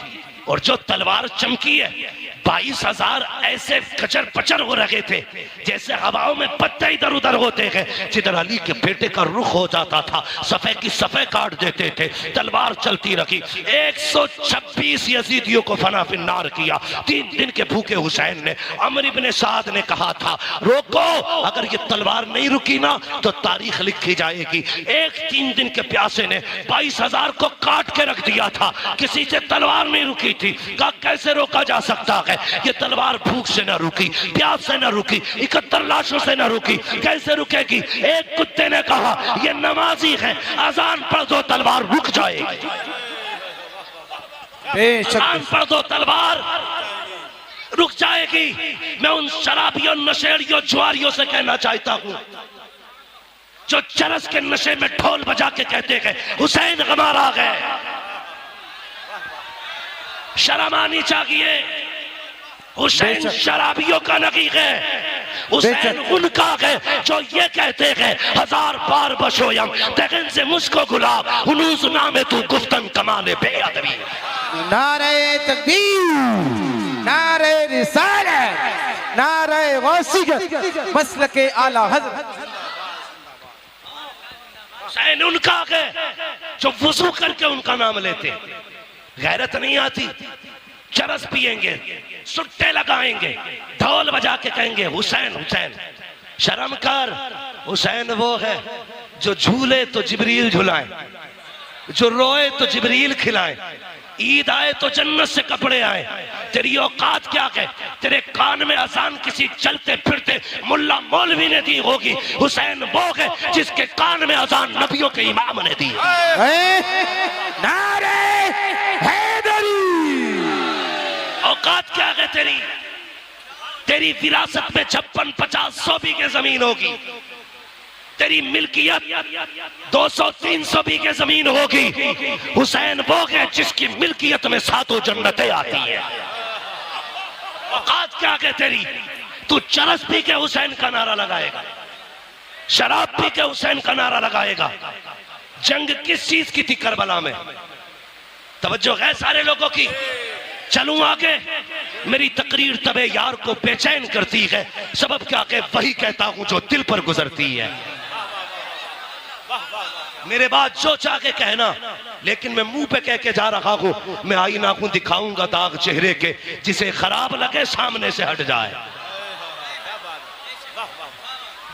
और जो तलवार चमकी है 22,000 ऐसे कचर पचर हो रहे थे जैसे हवाओं में पत्ते इधर उधर होते हैं। जिधर अली के बेटे का रुख हो जाता था सफे की सफे काट देते थे, तलवार चलती रही। 126 यजीदियों को फना फिन्नार किया। 3 दिन के भूखे हुसैन ने, अमर इब्ने साद ने कहा था रोको, अगर ये तलवार नहीं रुकी ना तो तारीख लिखी जाएगी। 3 दिन के प्यासे ने 22,000 को काट के रख दिया था, किसी से तलवार नहीं रुकी थी। कहा कैसे रोका जा सकता है, ये तलवार भूख से ना रुकी, प्यास से ना रुकी, 71 लाशों से ना रुकी, कैसे रुकेगी? एक कुत्ते ने कहा ये नमाजी है, अजान पढ़ दो तलवार रुक जाएगी, अजान पढ़ दो तलवार रुक जाएगी। मैं उन शराबियों, नशेड़ियों, जुआरियों से कहना चाहता हूं जो चरस के नशे में ढोल बजा के कहते हैं हुसैन गमार आ गए, शर्म आनी चाहिए। हुसैन शराबियों का नहीं है, हुसैन उनका है जो ये कहते हैं 1000 बार बशोयम तगन से मुझको गुलाब हुनूस नामे तू गुफ्तन कमाने बेअदबी। नारे तकबीर, नारे रिसालत, नारे गौसियत, मसलके आला हज़रत। हुसैन उनका है जो वुज़ू करके उनका नाम लेते, गैरत नहीं आती, चरस पिएंगे, सुट्टे लगाएंगे, ढोल बजा के कहेंगे हुसैन हुसैन। शर्म कर, हुसैन वो है जो झूले तो जिब्रील झुलाए, जो रोए तो जिब्रील खिलाए, ईद आए तो जन्नत से कपड़े आए। तेरी औकात क्या है? तेरे कान में अजान किसी चलते फिरते मुल्ला मौलवी ने दी होगी। हुसैन वो है जिसके कान में अजान नबियों के इमाम ने दी। नारे हैदरी, औकात क्या है तेरी? तेरी विरासत में 56, 50, 100 बीघे जमीन होगी, तेरी मिल्कियत 200, 300 बीघे जमीन होगी। हुसैन वो है जिसकी मिल्कियत में 7 जन्नतें आती है। औकात क्या है तेरी? तू चरस पी के हुसैन का नारा लगाएगा, शराब पी के हुसैन का नारा लगाएगा। जंग किस चीज की थी करबला में? तवज्जो है सारे लोगों की? चलूं आगे? मेरी तकरीर तबे यार को बेचैन करती है, सबब क्या के वही कहता हूं जो दिल पर गुजरती है। मेरे बाद जो चाह के कहना, लेकिन मैं मुंह पे कह के जा रहा हूं, मैं आईना हूं, दिखाऊंगा दाग चेहरे के, जिसे खराब लगे सामने से हट जाए,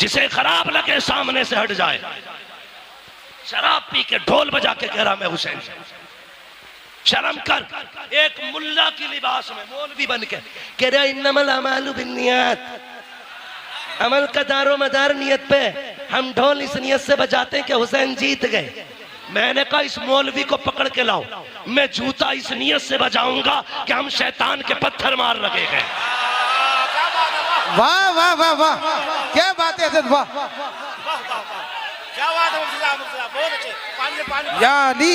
जिसे खराब लगे सामने से हट जाए। शराब पी के ढोल बजा के कह रहा मैं हुसैन। शर्म कर, एक मुल्ला की लिबास में मौलवी बन के कह रहा इन्नमल अमालु बिन्नियात, अमल का दारो मदार नियत पे। हम ढोल इस नियत से बजाते हैं कि हुसैन जीत गए। मैंने कहा इस मौलवी को पकड़ के लाओ, मैं जूता इस नियत से बजाऊंगा कि हम शैतान के पत्थर मार लगे हैं। वाह वाह वाह वाह, क्या बात है हजरत, वाह। क्या बात है मुफ्ती साहब, बहुत अच्छे। पानी पानी यानी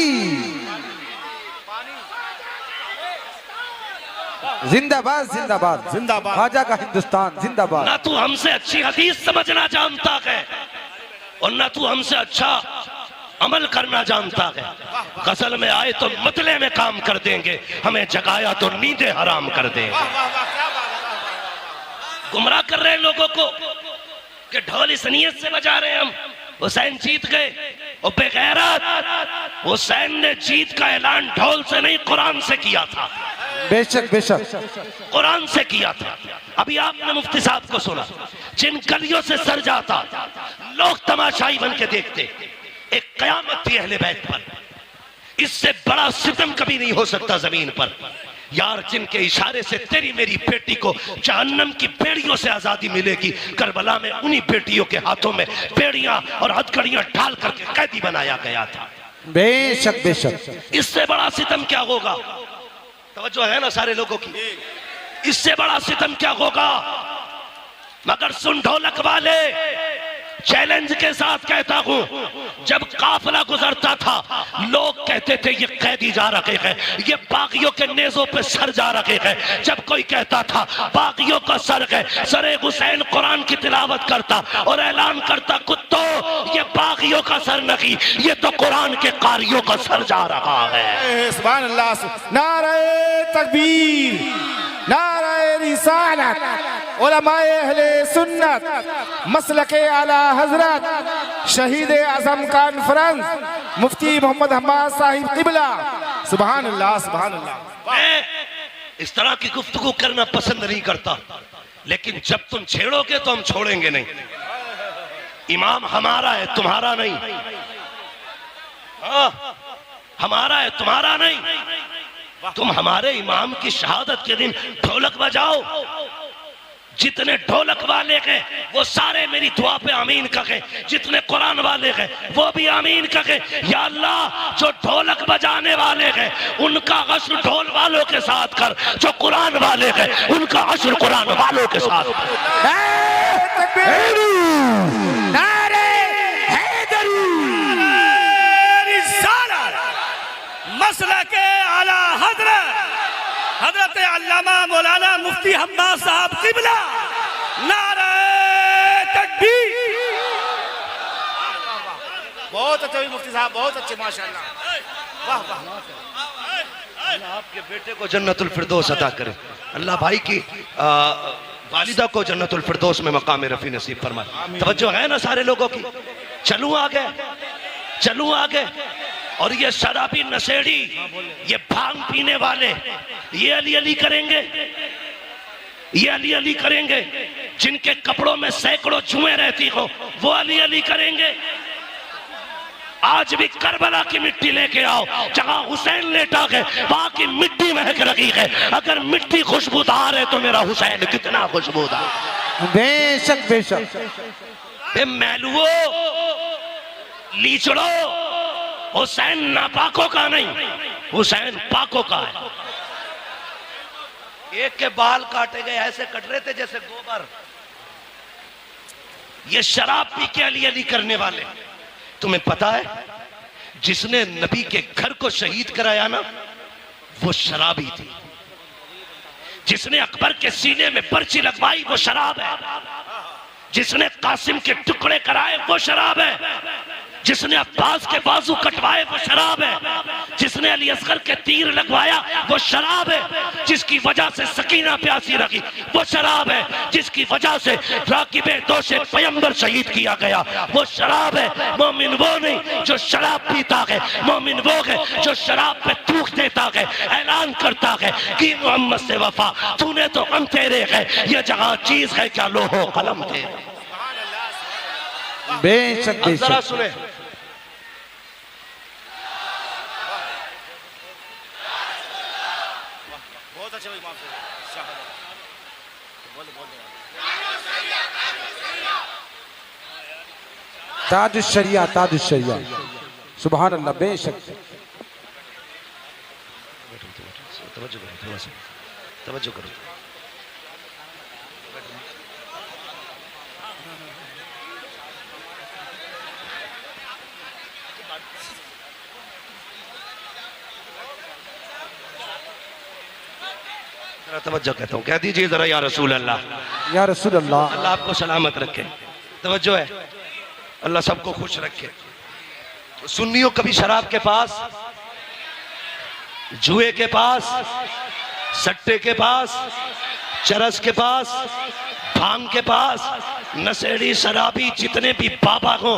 जिंदाबाद जिंदाबाद जिंदाबाद। ख्वाजा का हिंदुस्तान जिंदाबाद। ना तू हमसे अच्छी हदीस समझना जानता है और ना तू हमसे अच्छा अमल करना जानता है। गजल में आए तो मतले में काम कर देंगे, हमें जगाया तो नींदें हराम कर देंगे। वाह वाह वाह, क्या बात है, वाह वाह वाह। गुमराह कर रहे हैं लोगों को कि ढोल इस नियत से बजा रहे हैं हम हुसैन जीत गए। और बेगैरत, हुसैन ने जीत का ऐलान ढोल से नहीं कुरान से किया था, बेशक बेशक, कुरान से किया था। अभी आपने मुफ्ती साहब को सुना, जिन गलियों से सर जाता लोग तमाशाई बन के देखते, एक कयामत थी अहले बैत पर। इससे बड़ा सितम कभी नहीं हो सकता जमीन पर यार, जिनके इशारे से तेरी मेरी बेटी को जहन्नम की बेड़ियों से आजादी मिलेगी। करबला में उन्हीं बेटियों के हाथों में बेड़ियां और हथकड़ियां ढाल करके कैदी बनाया गया था। बेशक बेशक, इससे बड़ा सितम क्या होगा? तवज्जो है ना सारे लोगों की? इससे बड़ा सितम क्या होगा? मगर सुन ढोलक वाले, चैलेंज के साथ कहता हूं, जब काफिला गुजरता था लोग कहते थे ये कैदी जा रखे हैं, ये बागियों के नेजों पे सर जा रखे हैं। जब कोई कहता था बागियों का सर है, सरे हुसैन कुरान की तिलावत करता और ऐलान करता, कुत्तों ये बागियों का सर नहीं, ये तो कुरान के कारियों का सर जा रहा है। सुभान अल्लाह, नारे तकबीर, नारे रिसालत, उलमाए अहले सुन्नत, मसलके आला हजरत, शहीद आजम कॉन्फ्रेंस मुफ्ती मोहम्मद हम्माद साहिब किबला। सुभान अल्लाह, सुभान अल्लाह। मैं इस तरह की गुफ्तगू करना पसंद नहीं करता, लेकिन जब तुम छेड़ोगे तो हम छोड़ेंगे नहीं। इमाम हमारा है, तुम्हारा नहीं। हाँ, हमारा है, तुम्हारा नहीं। तुम हमारे इमाम की शहादत के दिन ढोलक बजाओ, जितने ढोलक वाले हैं वो सारे मेरी दुआ पे आमीन कहे, जितने कुरान वाले हैं वो भी आमीन कहे। या अल्लाह, जो ढोलक बजाने वाले हैं उनका हश्र ढोल वालों के साथ कर, जो कुरान वाले हैं उनका हश्र कुरान वालों के साथ कर। मसलके आला हजरत अल्लामा मौलाना मुफ्ती हम्माद साहब किबला, नारे तकबीर। बहुत अच्छे मुफ्ती साहब, बहुत अच्छे, माशाअल्लाह, वाह वाह। आपके बेटे को जन्नतुल फिरदौस अता करे, अल्लाह भाई की वालिदा को जन्नतुल फिरदौस में मकाम रफी नसीब फरमाए। तवज्जो है ना सारे लोगों की? चलूं आगे, चलूं आगे। और ये शराबी नशेड़ी, ये भांग पीने वाले, ये अली अली करेंगे, ये अली अली करेंगे। जिनके कपड़ों में सैकड़ों जुएं रहती हो वो अली अली करेंगे। आज भी करबला की मिट्टी लेके आओ, जहां हुसैन लेटा है वहां की मिट्टी महक रही है। अगर मिट्टी खुशबूदार है तो मेरा हुसैन कितना खुशबूदार। बेशक बेशक। मैलुओ, लीचड़ो, हुसैन नापाकों का नहीं, हुसैन पाकों का है। एक के बाल काटे गए, ऐसे कट रहे थे जैसे गोबर। ये शराब पी के अली अली करने वाले। तुम्हें पता है जिसने नबी के घर को शहीद कराया ना, वो शराबी थी। जिसने अकबर के सीने में पर्ची लगवाई वो शराब है। जिसने कासिम के टुकड़े कराए वो शराब है। जिसने अब्बास के बाजू कटवाए वो शराब है। जिसने अली असगर के तीर लगवाया वो शराब है। जिसकी वजह से सकीना प्यासी रही वो शराब है। जिसकी वजह से राकिबे दोषे पैगंबर शहीद किया गया वो शराब है। मोमिन वो नहीं जो शराब पीता है, मोमिन वो है जो शराब पे थूक देता है, ऐलान करता है कि मोहम्मद से वफा, तूने तो हम तेरे है, ये जहां चीज है क्या लोहो कलम तेरे। बेशक अब जरा बेशक। सुने, बहुत अच्छे भाई, ताजुश शरिया, ताजुश शरिया। सुभान अल्लाह बेशक तवज्जो करो, थोड़ा सा तवज्जो करो। तवज्जो कहता हूँ, कह दीजिए जरा या रसूल अल्लाह। या रसूल अल्लाह। अल्लाह आपको सलामत रखे। तवज्जो है, अल्लाह सबको खुश रखे। सुन्नियों कभी शराब के पास, जुए के पास, सट्टे के पास, चरस के पास, भांग के पास, नशेड़ी शराबी जितने भी बाबा हो,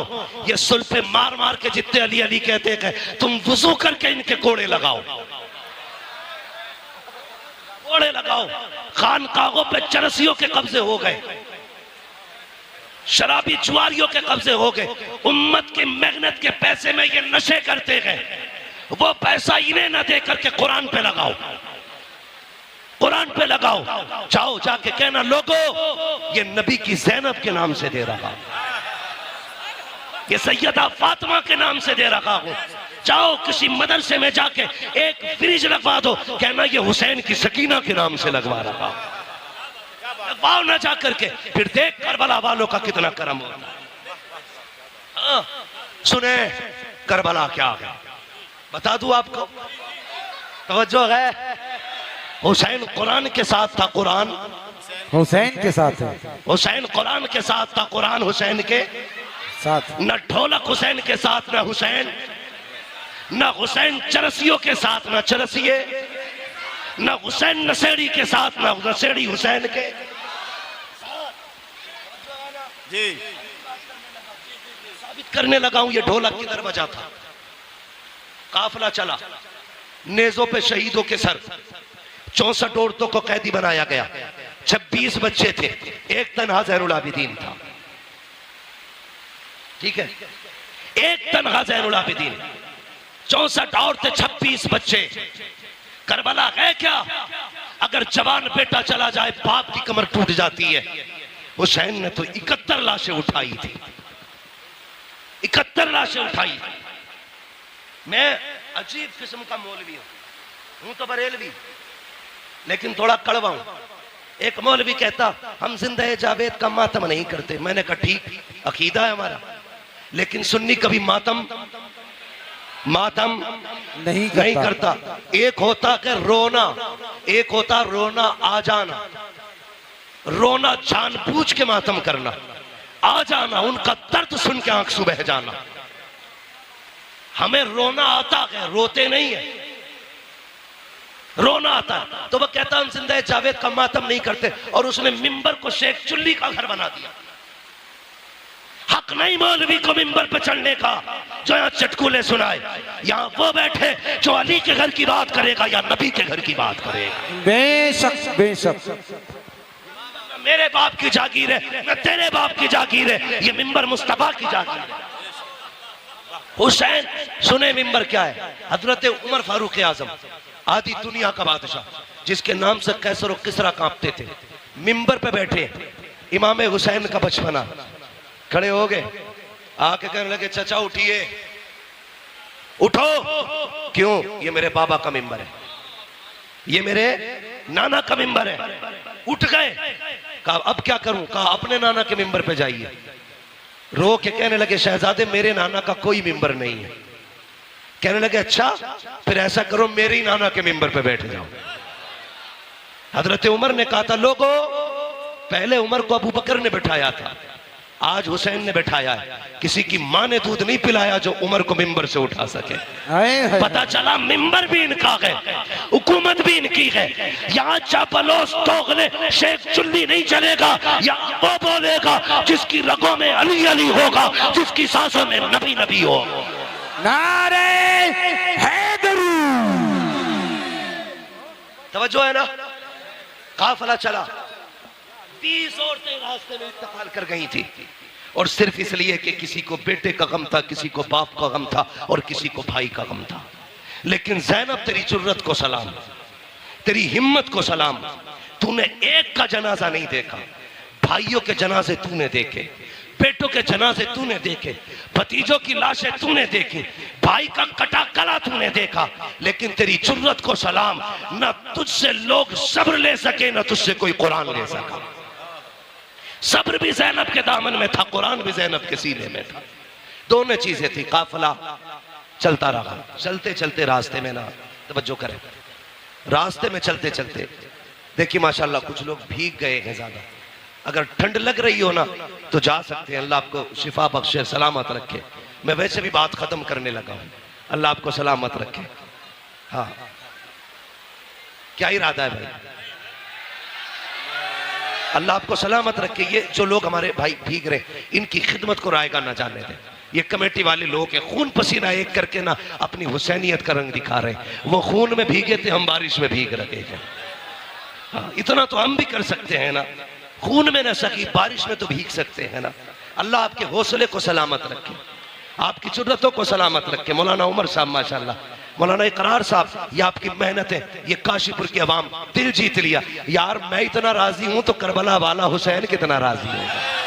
ये सुल पे मार मार के जितने अली अली कहते हैं, तुम वुजू करके इनके कोड़े लगाओ, कोड़े लगाओ। खानकाहों पे चरसियों के कब्जे हो गए, शराबी जुआरियों के कब्जे हो गए। उम्मत की मेहनत के पैसे में ये नशे करते गए, वो पैसा इन्हें ना दे करके कुरान पे लगाओ, कुरान पे लगाओ। जाओ जाके कहना, लोगों ये नबी की ज़ैनब के नाम से दे रहा, ये सैयदा फातिमा के नाम से दे रहा हूं। जाओ किसी मदरसे में जाके एक फ्रिज लगवा दो, कहना ये हुसैन की सकीना के नाम से लगवा रहा हूं। लगवाओ ना जा करके, फिर देख करबला वालों का कितना करम होता है। सुने करबला क्या है, बता दूं आपको। तवज्जो है, हुसैन कुरान के साथ था, कुरान हुसैन के साथ है, हुसैन कुरान के साथ था, कुरान हुसैन के साथ। न ढोलक हुसैन के साथ, न हुसैन, न हुसैन चरसियों के साथ, न चरसिए, न हुसैन नशेड़ी के साथ, न नशेड़ी हुसैन के जी। साबित करने लगा हूं ये ढोलक किधर बजा था। काफिला चला, नेजों पे शहीदों के सर, 64 औरतों को कैदी बनाया गया, 26 बच्चे थे, एक तन्हा ज़ैनुल आबिदीन था। ठीक है, एक तन्हा ज़ैनुल आबिदीन, 64 औरतें, 26 बच्चे। करबला है क्या? अगर जवान बेटा चला जाए बाप की कमर टूट जाती है। हुसैन ने तो 71 लाशें उठाई थी, 71 लाशें उठाई। मैं अजीब किस्म का मौलवी हूं तो बरेलवी, लेकिन थोड़ा कड़वा हूं। एक मौलवी कहता हम जिंदा जावेद का मातम नहीं करते। मैंने कहा ठीक, अकीदा है हमारा, लेकिन सुन्नी कभी मातम नहीं करता। एक होता कि रोना, एक होता रोना आ जाना, रोना जानबूझ के मातम करना, आ जाना उनका दर्द सुन के आंख से बह जाना। हमें रोना आता है, रोते नहीं है, रोना आता है। तो वह कहता हम जिंदा जावेद का मातम नहीं करते, और उसने मिंबर को शेख चुल्ली का घर बना दिया। हक नहीं मौलवी को मिंबर पे चढ़ने का जो यहाँ चटकुले सुनाए। यहाँ वो बैठे जो अली के घर की बात करेगा या नबी के घर की बात करेगा। बेशक बेशक। मेरे बाप की जागीर है, न तेरे बाप की जागीर है, ये मिंबर मुस्तफा की जागीर है। हुसैन सुने मिंबर क्या है? हजरत उमर फारूक आजम, आधी दुनिया का बादशाह, जिसके नाम से कैसर और किसरा कांपते थे, मिंबर पे बैठे। इमाम हुसैन का बचपना, खड़े हो गए, आके कहने लगे चचा उठिए, उठो। क्यों? ये मेरे बाबा का मिंबर है, ये मेरे नाना का मिंबर है। उठ गए, कहा अब क्या करूं? कहा अपने नाना के मिंबर पे जाइए। रो के कहने लगे शहजादे मेरे नाना का कोई मिंबर नहीं है। कहने लगे अच्छा, फिर ऐसा करो मेरे ही नाना के मिंबर पे बैठ जाओ। हजरत उमर ने कहा था लोगों, पहले उमर को अबू बकर ने बिठाया था, आज हुसैन ने बैठाया है। किसी की मां ने दूध नहीं पिलाया जो उमर को मिंबर से उठा सके। पता चला मिंबर भी इनका है, हुकूमत भी इनकी है। यहाँ चापलोस दोगले शेख चुल्ली नहीं चलेगा, यहाँ वो बोलेगा जिसकी रगों में अली अली होगा, जिसकी सांसों में नबी नबी हो। नारे हैदरी। तवज्जो है ना? काफिला चला, 20 औरतें रास्ते में इंतकाल कर गई थी, और सिर्फ इसलिए कि किसी को बेटे का गम था, किसी को बाप का गम था, और किसी को भाई का गम था। लेकिन ज़ैनब तेरी जुर्रत को सलाम, तेरी हिम्मत को सलाम। तूने एक का जनाजा नहीं देखा, भाइयों के जनाजे तूने देखे, बेटों के जनाजे तूने देखे, भतीजों की लाशें तूने देखी, भाई का कटा गला तूने देखा, लेकिन तेरी जुर्रत को सलाम, न तुझसे लोग सब्र ले सके न तुझसे कोई कुरान ले सका। सब्र भी ज़ैनब के दामन में था, कुरान भी ज़ैनब के सीने में था। दोनों चीजें थी। काफिला चलता रहा, चलते चलते रास्ते में ना, तवज्जो करें, रास्ते में चलते चलते देखिए माशाल्लाह कुछ लोग भीग गए हैं ज्यादा। अगर ठंड लग रही हो ना तो जा सकते हैं, अल्लाह आपको शिफा बख्शे, सलामत रखे। मैं वैसे भी बात खत्म करने लगा हूं, अल्लाह आपको सलामत रखे। हाँ, क्या इरादा है भाई? अल्लाह आपको सलामत रखे। ये जो लोग हमारे भाई भीग रहे, इनकी खिदमत को रायगा ना जाने दें। ये कमेटी वाले लोग हैं, खून पसीना एक करके ना अपनी हुसैनियत का रंग दिखा रहे हैं। वो खून में भीगे थे, हम बारिश में भीग रहे हैं। हाँ, इतना तो हम भी कर सकते हैं ना, खून में न सकी बारिश में तो भीग सकते हैं ना। अल्लाह आपके हौसले को सलामत रखे, आपकी जुर्रतों को सलामत रखे। मौलाना उमर साहब माशाल्लाह, मौलाना इकरार साहब, ये आपकी मेहनत है, ये काशीपुर की आवाम दिल जीत लिया। यार मैं इतना राजी हूं तो करबला वाला हुसैन कितना राजी होगा।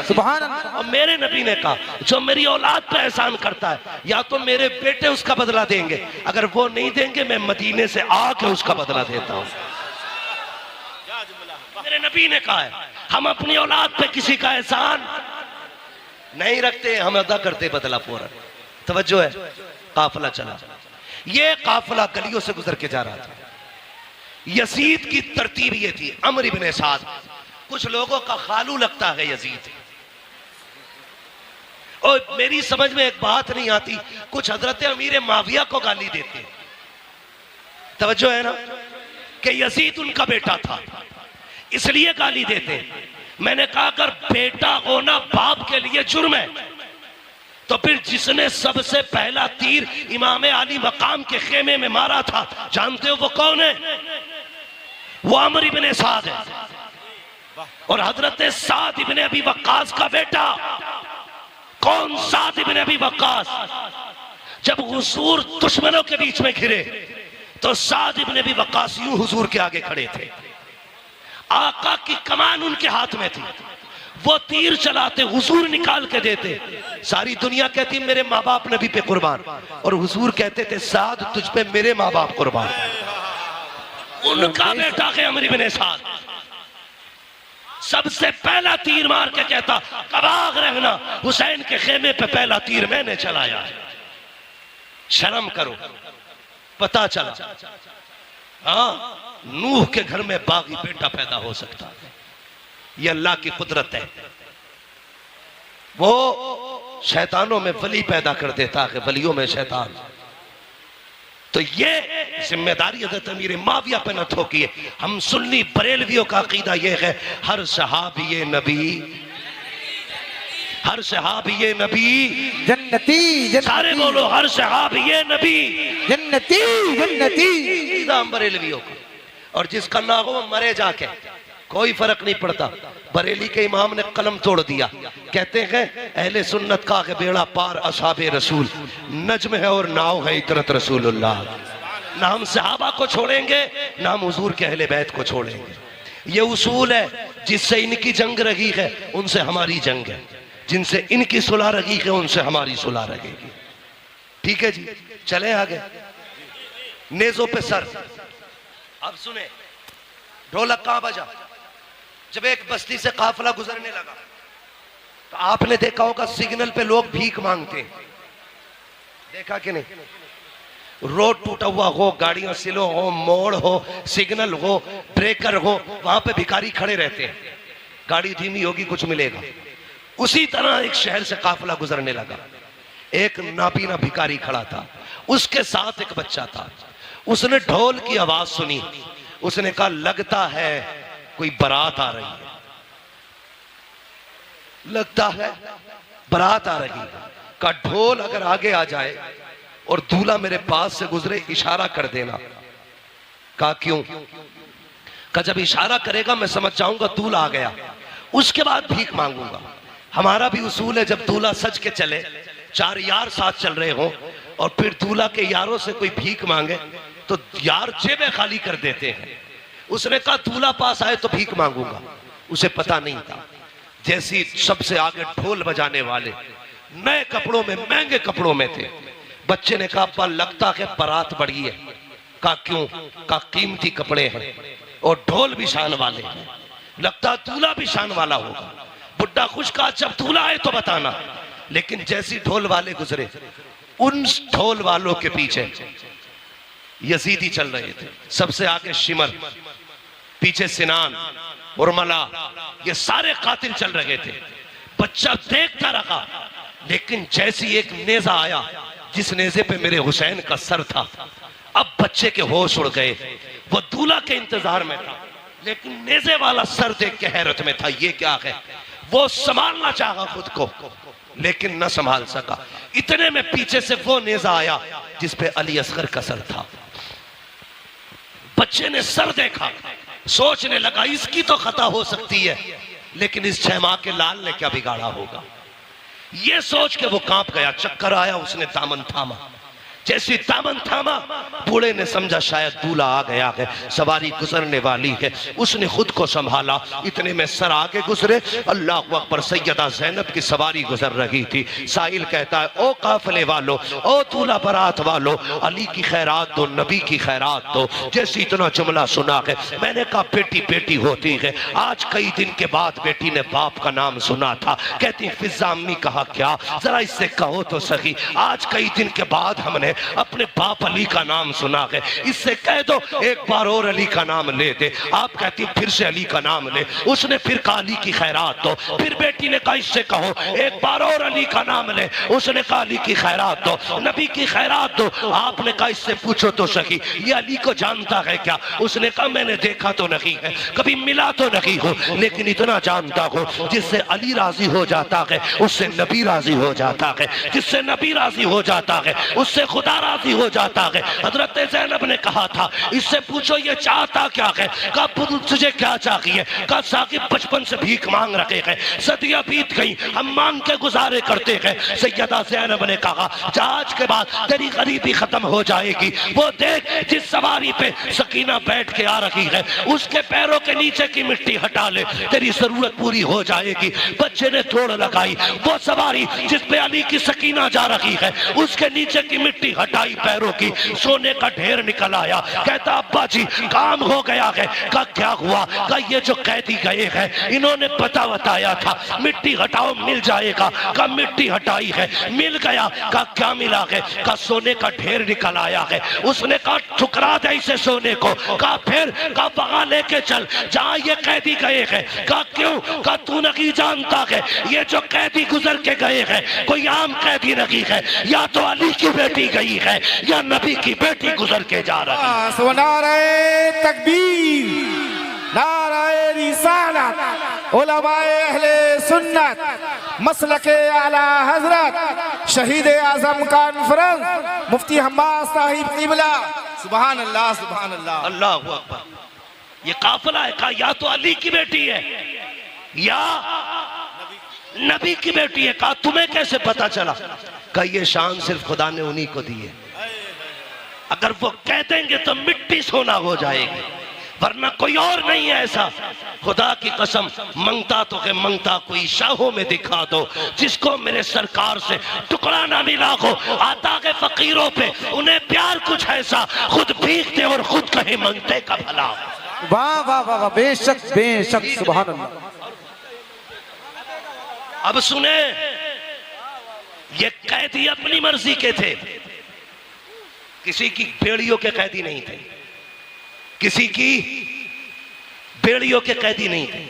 सुभान अल्लाह। और मेरे नबी ने कहा जो मेरी औलाद पे एहसान करता है, या तो मेरे बेटे उसका बदला देंगे, अगर वो नहीं देंगे मैं मदीने से आके उसका बदला देता हूं। मेरे नबी ने कहा है हम अपनी औलाद पे किसी का एहसान नहीं रखते, हम अदा करते बदला पूरा। तवज्जो है। काफिला चला, ये काफिला गलियों से गुजर के जा रहा था। यजीद की तरतीब ये थी, अमर इब्न साद, कुछ लोगों का खालू लगता है यजीद। और मेरी समझ में एक बात नहीं आती, कुछ हजरत अमीर माविया को गाली देते। तवज्जो है ना, कि यजीद उनका बेटा था इसलिए गाली देते। मैंने कहा अगर बेटा होना बाप के लिए जुर्म है तो फिर जिसने सबसे पहला तीर इमाम अली मकाम के खेमे में मारा था, जानते हो वो कौन है? वो अमर इब्न साद है। और हजरत साद इब्न अबी वक्कास का बेटा। कौन साद इब्न अबी वक्कास? जब हुजूर दुश्मनों के बीच में घिरे तो साद इब्न अबी वक्कास यूं हुजूर के आगे खड़े थे, आका की कमान उनके हाथ में थी, वो तीर चलाते, हुजूर निकाल के देते। सारी दुनिया कहती मेरे माँ बाप नबी पे कुर्बान, और हुजूर कहते थे साद तुझ पे मेरे माँ बाप कुर्बान। उनका बेटा है अमर इब्न साद, सबसे पहला तीर मार के कहता कबाग रहना, हुसैन के खेमे पे पहला तीर मैंने चलाया है, शर्म करो। पता चला हाँ, नूह के घर में बागी बेटा पैदा हो सकता है, ये अल्लाह की कुदरत है। वो शैतानों में वली पैदा कर देता है, वलियों में शैतान। तो ये जिम्मेदारी हज़रत अमीर माविया पे न थोकिए। हम सुन्नी बरेलवियों का अकीदा ये है हर सहाबी नबी, हर सहाबी नबी जन्नती, सारे बोलो हर सहाबी नबी जन्नती जन्नती। हम बरेलवियों का, और जिसका ना हो मरे जाके, कोई फर्क नहीं पड़ता। बरेली के इमाम ने कलम तोड़ दिया, कहते हैं अहले सुन्नत का बेड़ा पार असहाबे रसूल, नज्म है और नाव है इतरत रसूलुल्लाह। ना हम सहाबा को छोड़ेंगे ना हम हुजूर के अहले बैत को छोड़ेंगे। ये उसूल है, जिससे इनकी जंग रही है उनसे हमारी जंग है, जिनसे इनकी सुलह रही है उनसे हमारी सुलह रहेगी। ठीक है जी, चले आगे। नेजों पे सर। अब सुने, ढोलक कहां बजा? जब एक बस्ती से काफिला गुजरने लगा तो आपने देखा होगा सिग्नल पे लोग भीख मांगते हैं, देखा कि नहीं? रोड टूटा हुआ हो, गाड़ियां स्लो हो, मोड़ हो, सिग्नल हो, ब्रेकर हो, वहां पे भिखारी खड़े रहते हैं, गाड़ी धीमी होगी कुछ मिलेगा। उसी तरह एक शहर से काफिला गुजरने लगा, एक नाबीना भिखारी खड़ा था, उसके साथ एक बच्चा था। उसने ढोल की आवाज सुनी, उसने कहा लगता है कोई बारात आ रही है, लगता है बारात आ रही है। का ढोल अगर आगे आ जाए और दूल्हा मेरे पास से गुजरे इशारा कर देना। कहा क्यों? का जब इशारा करेगा मैं समझ जाऊंगा दूल्हा आ गया, उसके बाद भीख मांगूंगा। हमारा भी उसूल है जब दूल्हा सज के चले, चार यार साथ चल रहे हो और फिर दूल्हा के यारों से कोई भीख मांगे तो यार जेबें खाली कर देते हैं। उसने कहा दूल्हा पास आए तो भीख मांगूंगा, उसे पता नहीं था। जैसी सबसे आगे ढोल बजाने वाले नए कपड़ों में, महंगे कपड़ों में थे। बच्चे ने कहा अब्बा लगता है बारात बढ़ी है। कहा क्यों? कहा कीमती कपड़े हैं और ढोल भी शान वाले हैं, लगता दूल्हा भी शान वाला होगा। बुड्ढा खुश कहा जब दूल्हा आए तो बताना। लेकिन जैसी ढोल वाले गुजरे, उन ढोल वालों के पीछे यजीदी चल रहे थे। सबसे आगे शिमर, पीछे सिनान, उर्मला, ये सारे कातिल चल रहे थे। बच्चा देखता रहा, लेकिन जैसी एक नेजा आया जिस नेजे पे मेरे हुसैन का सर था, अब बच्चे के होश उड़ गए। वो दूल्हा के इंतजार में था, लेकिन नेजे वाला सर देख के हैरत में था, ये क्या है। वो संभालना चाहा खुद को, लेकिन न संभाल सका। इतने में पीछे से वो नेजा आया जिस पे अली असगर का सर था। बच्चे ने सर देखा, सोचने लगा इसकी तो खता हो सकती है, लेकिन इस 6 माह के लाल ने क्या बिगाड़ा होगा। ये सोच के वो कांप गया, चक्कर आया, उसने दामन थामा। जैसी दामन थामा, बूढ़े ने समझा शायद दूल्हा आ गया है, सवारी गुजरने वाली है। उसने खुद को संभाला। इतने में सर आगे गुजरे, अल्लाह अकबर, सैयदा ज़ैनब की सवारी गुजर रही थी। साहिल कहता है ओ काफिले वालों, ओ दूल्हा बारात वालों, अली की खैरात दो, नबी की खैरात दो। जैसे इतना जुमला सुना है, मैंने कहा बेटी बेटी होती है। आज कई दिन के बाद बेटी ने बाप का नाम सुना था। कहती फिजा अम्मी कहा क्या, जरा इससे कहो तो सही। आज कई दिन के बाद हमने अपने बाप अली का नाम सुना है, इससे कह दो एक बार और अली का नाम ले दे। आप कहती फिर से अली का नाम ले। उसने फिर कहा अली की खैरात दो। फिर बेटी ने कहा इससे कहो एक बार और अली का नाम ले। उसने कहा अली की खैरात दो, नबी की खैरात दो। आपने कहा इससे पूछो तो सही, ये अली को जानता है क्या। उसने कहा मैंने देखा तो नहीं है, कभी मिला तो नहीं हो, लेकिन इतना जानता हूं जिससे अली राजी हो जाता है उससे नबी राजी हो जाता है, जिससे नबी राजी हो जाता है उससे खुदा राजी हो जाता है। हजरत ज़ैनब ने कहा था इससे पूछो ये चाहता क्या है। कहा तुझे क्या चाहिए। कहा साकिब बचपन से भीख मांग रखे हैं, सदियां बीत गई, हम मांग के गुजारे करते हैं। सैयदा ज़ैनब ने कहा आज के बाद तेरी गरीबी खत्म हो जाएगी। वो देख जिस सवारी पे सकीना बैठ के आ रही है, उसके पैरों के नीचे की मिट्टी हटा ले, तेरी जरूरत पूरी हो जाएगी। बच्चे ने तोड़ लगाई। वो सवारी जिस पे अली की सकीना जा रही है, उसके नीचे की मिट्टी हटाई, पैरों की, सोने का ढेर निकल आया। कहता अब्बा जी काम हो गया है। कहा क्या हुआ। कहा ये जो कैदी गए हैं इन्होंने पता बताया था मिट्टी हटाओ मिल जाएगा। कहा मिट्टी हटाई है, मिल गया। कहा क्या मिला है। कहा सोने का ढेर निकल आया है। उसने कहा ठुकरा दे इसे सोने को। कहा फिर। कहा वहां लेके चल जहां ये कैदी गए हैं। कहा क्यों। कहा तू नहीं जानता है ये जो कैदी गुजर के गए हैं कोई आम कैदी नहीं है, या तो अली की बेटी गई है या नबी की बेटी गुजर के जा रही है। नारे तकबीर, नारे रिसालत, उलमाए अहले सुन्नत, मसलके आला हजरत, शहीद आजम कॉन्फ्रेंस, मुफ्ती हम्माद साहिब क़िबला। सुभान अल्लाह, सुभान अल्लाह, अल्लाह अकबर। ये काफिला है। कहा या तो अली की बेटी है या नबी की बेटी है। कहा तुम्हें कैसे पता चला। कहा ये शान सिर्फ खुदा ने उन्हीं को दी है, अगर वो कह देंगे तो मिट्टी सोना हो जाएगी, वरना कोई और नहीं है ऐसा। खुदा की कसम मंगता तो है, मंगता कोई शाहों में दिखा दो, जिसको मेरे सरकार से टुकड़ा ना मिला हो। आता है फकीरों पे उन्हें प्यार कुछ ऐसा, खुद भीखते और खुद कहे मंगते का भला। वाह वाह वाह वाह, बेशक बेशक, सुभान अल्लाह। अब सुने, ये कैदी अपनी मर्जी के थे, किसी की बेड़ियों के कैदी नहीं थे, किसी की बेड़ियों के कैदी नहीं थे।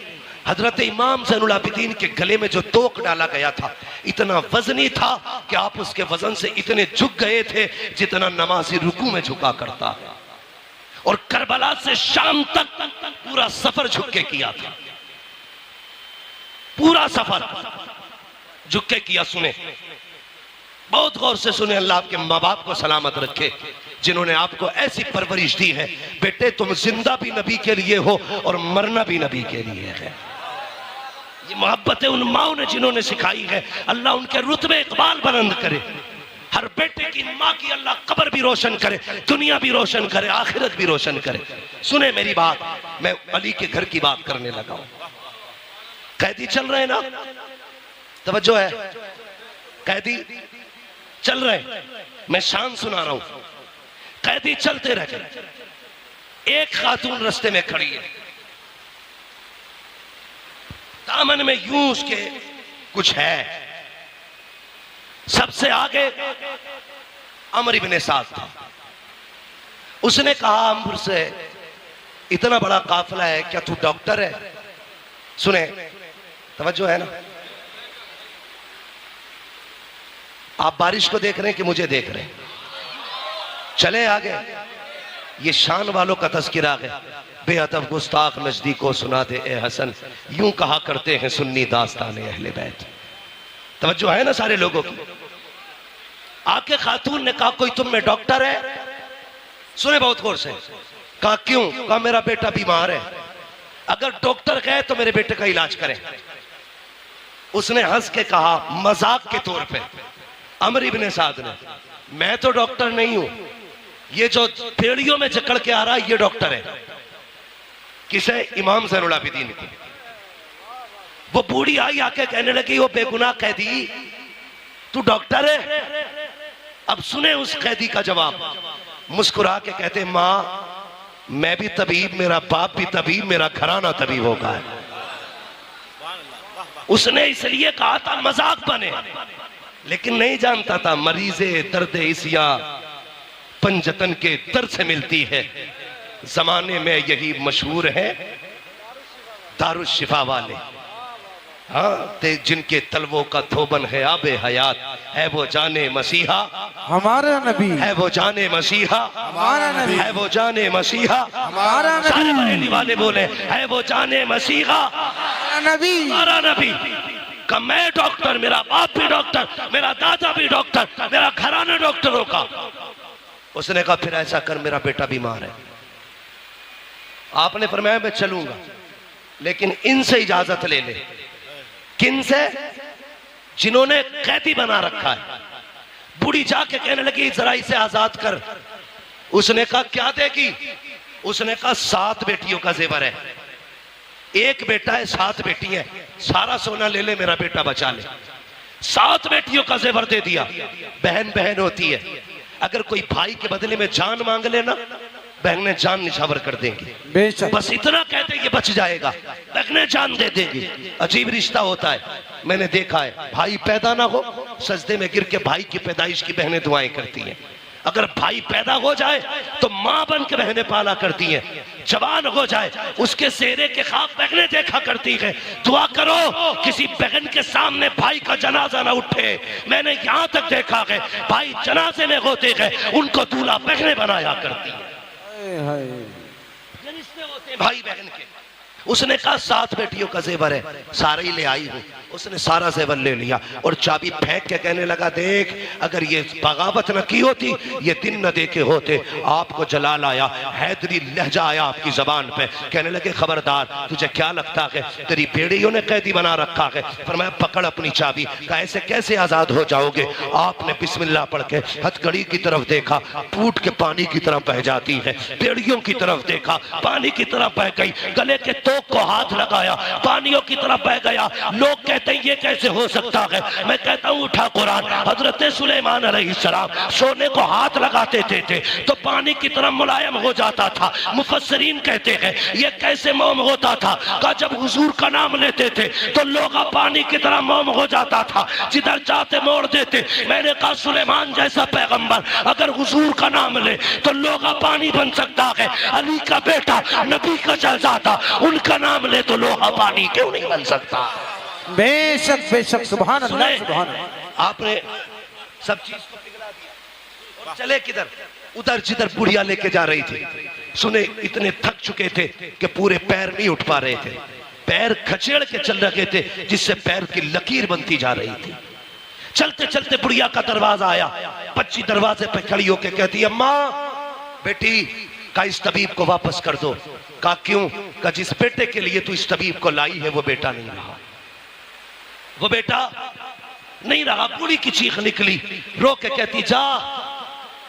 हजरत इमाम ज़ैनुल आबिदीन के गले में जो तोक डाला गया था इतना वजनी था कि आप उसके वजन से इतने झुक गए थे जितना नमाजी रुकू में झुका करता है। और करबला से शाम तक पूरा सफर झुक के किया था, पूरा सफर झुक के किया। सुने, बहुत गौर से सुने, अल्लाह आपके माँ बाप को सलामत रखे जिन्होंने आपको ऐसी परवरिश दी है। बेटे तुम जिंदा भी नबी के लिए हो और मरना भी नबी के लिए है। ये मोहब्बत उन माओ ने जिन्होंने सिखाई है। अल्लाह उनके रुतबे इकबाल बुलंद करे। हर बेटे की माँ की अल्लाह कब्र भी रोशन करे, दुनिया भी रोशन करे, आखिरत भी रोशन करे। सुने मेरी बात, मैं अली के घर की बात करने लगा हूं। कैदी चल रहे हैं ना, तवज्जो है, कैदी चल रहे हैं, मैं शान सुना रहा हूं। कैदी चलते रहे, एक खातून रास्ते में खड़ी है, दामन में यूं उसके कुछ है। सबसे आगे अमर इब्ने साद था। उसने कहा अम्र से, इतना बड़ा काफिला है, क्या तू डॉक्टर है? सुने, तवज्जो है ना, आप बारिश को देख रहे हैं कि मुझे देख रहे हैं? चले आगे, ये शान वालों का तज़किरा है। बेअदब गुस्ताख नजदीक को सुना दे ए हसन, यूं कहा करते हैं सुन्नी दास्तान अहले बैत। तवज्जो है ना सारे लोगों की। आके खातून ने कहा कोई तुम में डॉक्टर है? सुने बहुत गौर से। कहा क्यों? कहा मेरा बेटा बीमार है, अगर डॉक्टर गए तो मेरे बेटे का इलाज करें। उसने हंस के कहा मजाक के तौर पे, अमर इब्ने साद ने, मैं तो डॉक्टर नहीं हूं, ये जो पेड़ियों में जकड़ के आ रहा है ये डॉक्टर है। किसे? इमाम ज़ैनुल आबिदीन की। वो बूढ़ी आई आके कहने लगी वो बेगुनाह कैदी, तू डॉक्टर है? अब सुने उस कैदी का जवाब, मुस्कुरा के कहते मां मैं भी तबीब, मेरा बाप भी तबीब, मेरा घराना तबीब होगा है। उसने इसलिए कहा था मजाक बने, लेकिन नहीं जानता था मरीजे दर्द इसिया पंजतन के दर्द से मिलती है। जमाने में यही मशहूर है दारुश शिफा वाले, हाँ, ते जिनके तलवों का थोबन है आबे हयात, है वो जाने मसीहा हमारा नबी, है वो जाने मसीहा हमारा नबी, है वो जाने मसीहा हमारा नबी, सारे बरेली वाले बोले है वो जाने मसीहा नबी, हमारा नबी। का मैं डॉक्टर, मेरा बाप भी डॉक्टर, मेरा दादा भी डॉक्टर, मेरा घराना डॉक्टरों का। उसने कहा फिर ऐसा कर, मेरा बेटा बीमार है। आपने फरमाया मैं चलूंगा, लेकिन इनसे इजाजत ले ले। किन से? जिन्होंने कैदी बना रखा है। बूढ़ी जाके कहने लगी जरा इसे आजाद कर। उसने कहा क्या देगी? उसने कहा 7 बेटियों का जेवर है, एक बेटा है 7 बेटी है, सारा सोना ले ले, मेरा बेटा बचा ले। 7 बेटियों का जेवर दे दिया। बहन बहन होती है, अगर कोई भाई के बदले में जान मांग लेना, बहनें जान निछावर कर देंगी। बेशक, बस इतना कहते ये बच जाएगा, बहनें जान दे देंगी। अजीब रिश्ता होता है, मैंने देखा है। भाई पैदा ना हो, सजदे में गिर के भाई की पैदाइश की बहनें दुआएं करती हैं। अगर भाई पैदा हो जाए तो मां बन के बहनें पाला करती हैं। जवान हो जाए उसके सेहरे के ख्वाब बहनें देखा करती हैं। दुआ करो किसी बहन के सामने भाई का जनाजा ना उठे। मैंने यहां तक देखा है भाई जनाजे में होते गए उनको दूल्हा बहनें बनाया करती हैं। रिश्ते होते भाई बहन के। उसने कहा 7 बेटियों का जेवर है, सारे ही ले आई हूं। उसने सारा जेवर ले लिया और चाबी फेंक के कहने लगा देख, अगर ये बगावत न की होती, ये दिन न देखे होते, आपको जलाल आया, हैदरी लहजा आया आपकी जबान पे। कहने लगे खबरदार, तुझे क्या लगता है तेरी बेड़ियों ने कैदी बना रखा है? फरमाया पकड़ अपनी चाबी। कहा ऐसे कैसे आजाद हो जाओगे? आपने बिस्मिल्लाह पढ़ के हथकड़ी की तरफ देखा, फूट के पानी की तरफ बह जाती है। बेड़ियों की तरफ देखा, पानी की तरफ बह गई। गले के तोक को हाथ लगाया, पानियों की तरफ बह गया। लोग कहते हैं ये कैसे हो सकता है? मैं कहता हूं उठा कुरान। हजरत सुलेमान अलैहिस्सलाम सोने को हाथ लगाते थे तो पानी की तरफ मुलायम हो जाता था। मुफस्सिरीन कहते हैं ये कैसे मोम होता था? का जब हुजूर का नाम लेते थे तो लोग पानी की तरह मोम हो जाता था, जिधर जाते मोड़ देते। मैंने कहा सुलेमान जैसा पैगंबर अगर हुजूर का नाम ले तो लोग पानी बन सकता है। अली का बेटा नबी का शहजादा, उनका नाम ले तो लोहा पानी क्यों नहीं बन सकता? बेशक बेशक, सुभान अल्लाह, सुभान अल्लाह। आपने सब चीज को पिघला दिया और चले किधर? उधर जिधर बुढ़िया लेके जा रही थी। सुने इतने थक चुके थे कि पूरे पैर नहीं उठ पा रहे थे, पैर खचेड़ के चल रहे थे जिससे पैर की लकीर बनती जा रही थी। चलते चलते बुढ़िया का दरवाजा आया। बच्ची दरवाजे पे खड़ी होके कहती है अम्मा बेटी का इस तबीब को वापस कर दो। कहा क्यों? का जिस बेटे के लिए तू इस तबीब को लाई है वो बेटा नहीं रहा, वो बेटा नहीं रहा। बूढ़ी की चीख निकली, रो के कहती जा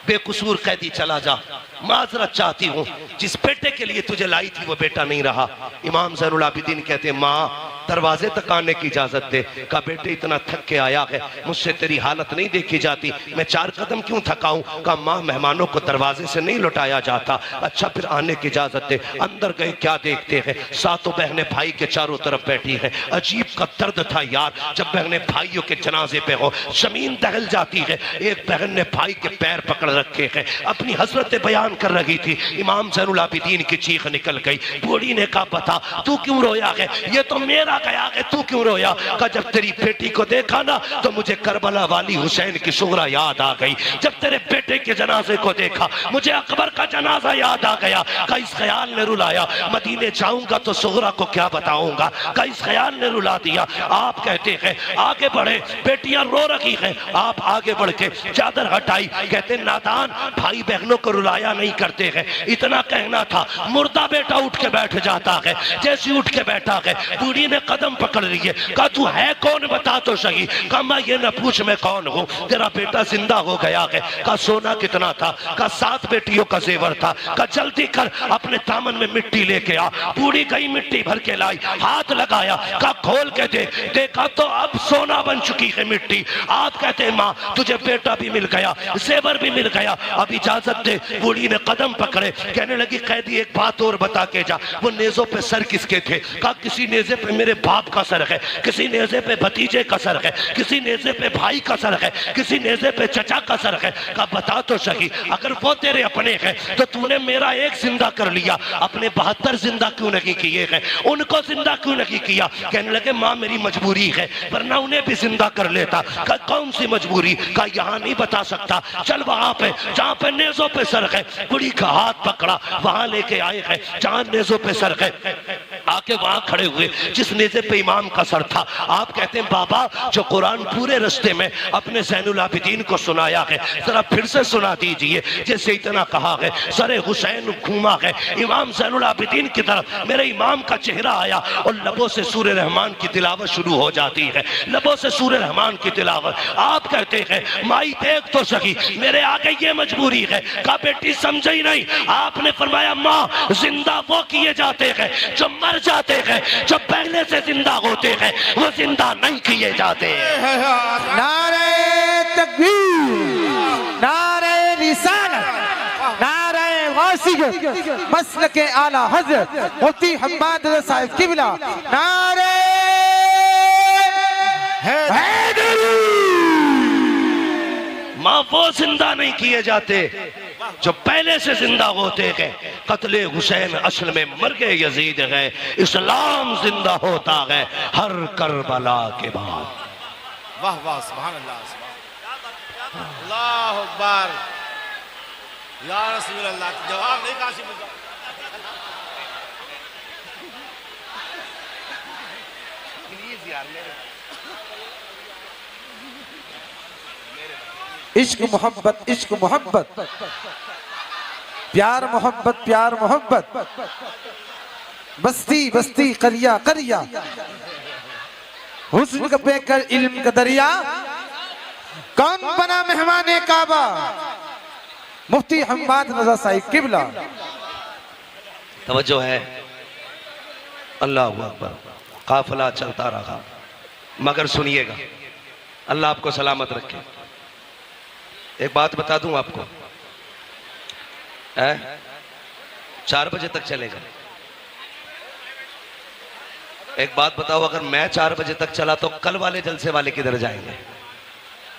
बेकसूर कैदी चला जा, माजरत चाहती हूं, जिस बेटे के लिए तुझे लाई थी वो बेटा नहीं रहा। इमाम ज़ैनुल आबिदीन कहते माँ दरवाजे तक आने की इजाजत दे। कहा बेटे इतना थक के आया है, मुझसे तेरी हालत नहीं देखी जाती, मैं 4 कदम क्यों थकाऊं। कहा माँ मेहमानों को दरवाजे से नहीं लौटाया जाता। अच्छा फिर आने की इजाजत दे। अंदर गए, क्या देखते हैं, सातों बहनें भाई के चारों तरफ बैठी हैं। अजीब का दर्द था यार, जब बहनें भाइयों के जनाजे पे हो, जमीन दहल जाती है। एक बहन ने भाई के पैर पकड़ रखे हैं, अपनी हसरत बयान कर रही थी। इमाम ज़ैनुल आबिदीन की चीख निकल गई। बूढ़ी ने कहा बता तू क्यों रोया है, ये तो मेरा गया है, तू क्यों रोया। कहा जब तेरी बेटी को देखा ना तो मुझे करबला वाली हुसैन की सुगरा याद आ गई। जब तेरे बेटे के जनाजे को देखा मुझे अकबर का जनाजा याद आ गया। का इस ख्याल ने रुलाया, मदीने जाऊंगा तो सुगरा को क्या बताऊंगा। का इस ख्याल ने रुला दिया। आप कहते हैं आगे बढ़े, बेटियां रो रही हैं, आप आगे बढ़ के चादर हटाई। कहते नादान भाई बहनों को रुलाया नहीं करते हैं, इतना कहना था। मुर्दा बेटा उठ के बैठ जाता है, जैसे उठ के बैठा है बूढ़ी ने कदम पकड़ लिए। कहा तू है कौन बता तो सही। कहा मैं ये न पूछ मैं कौन हूँ, तेरा बेटा जिंदा हो गया है। कहा सोना कितना था। कहा 7 बेटियों का जेवर था। कहा जल्दी कर अपने दामन में मिट्टी लेके आ। बूढ़ी गई मिट्टी भर के लाई, हाथ लगाया। कहा खोल के देख, देखा तो अब सोना बन चुकी है मिट्टी। आप कहते हैं माँ तुझे बेटा भी मिल गया, जेवर भी मिल गया, अब इजाजत दे। बूढ़ी ने कदम पकड़े, कहने लगी कैदी एक बात और बता के जा, वो नेजों पे सर किसके थे। कहा किसी नेजे पे मेरे बाप का सर है, किसी नेजे पे भतीजे का सर है, किसी नेजे पे भाई का सर है, किसी नेजे पे चचा का सर है। कहा बता तो सही, अगर वो तेरे अपने हैं तो तूने मेरा एक जिंदा कर लिया, अपने 72 जिंदा क्यों नहीं किए हैं, उनको जिंदा क्यों नहीं किया। कहने लगे माँ मेरी मजबूरी है, वरना उन्हें भी जिंदा कर लेता। कहा कौन सी मजबूरी। कहा यहाँ नहीं बता सकता, चल वहां पे जहाँ पे नेजों पे सर है। बुढ़ी का हाथ पकड़ा, वहां लेके आए हैं जहाँ नेजों पे सर है। आके वहां खड़े हुए जिस नेजे पे इमाम का सर था। आप कहते हैं बाबा जो कुरान पूरे रस्ते में अपने ज़ैनुल आबिदीन को सुनाया है जरा फिर से सुना दीजिए। जैसे इतना कहा है सरे हुसैन घूमा है इमाम ज़ैनुल आबिदीन की तरफ, मेरे इमाम का चेहरा आया और लबों से सूरे रहमान की तिलावत शुरू हो जाती है, लबों से सूरे रहमान की तिलावत। आप कहते हैं माई देख तो सही मेरे आगे ये मजबूरी है। कहा बेटी समझे ही नहीं। आपने फरमाया माँ जिंदा वो किए जाते हैं जो मर जाते हैं, जो पहले से जिंदा होते हैं वो जिंदा नहीं किए जाते। नारे तकबीर, नारे रिसालत, नारे वासियत, मसलके आला हज़रत मुफ्ती हम्माद रज़ा साहिब किबला, नारे हैदरी। माँ वो जिंदा नहीं किए जाते जो पहले से जिंदा होते हैं। कत्ले हुसैन असल में मर गए यजीद है, इस्लाम जिंदा होता है हर करबला के बाद। वाह वाह सुभान अल्लाह, अल्लाह अकबर, या रसूल अल्लाह। जवाब नहीं काशिफ होगा। प्लीज यार इश्क मोहब्बत, इश्क मोहब्बत, प्यार मोहब्बत, प्यार मोहब्बत, बस्ती बस्ती करिया करिया, हुस्न का बेकर इल्म का दरिया, कौन बना मेहमाने काबा, मुफ्ती हम्माद रज़ा साहिब किबला। तवज्जो है, अल्लाह अकबर। काफिला चलता रहा, मगर सुनिएगा, अल्लाह आपको सलामत रखे। एक बात बता दूं आपको, 4 बजे तक चलेगा। एक बात बताओ, अगर मैं 4 बजे तक चला तो कल वाले जलसे वाले किधर जाएंगे।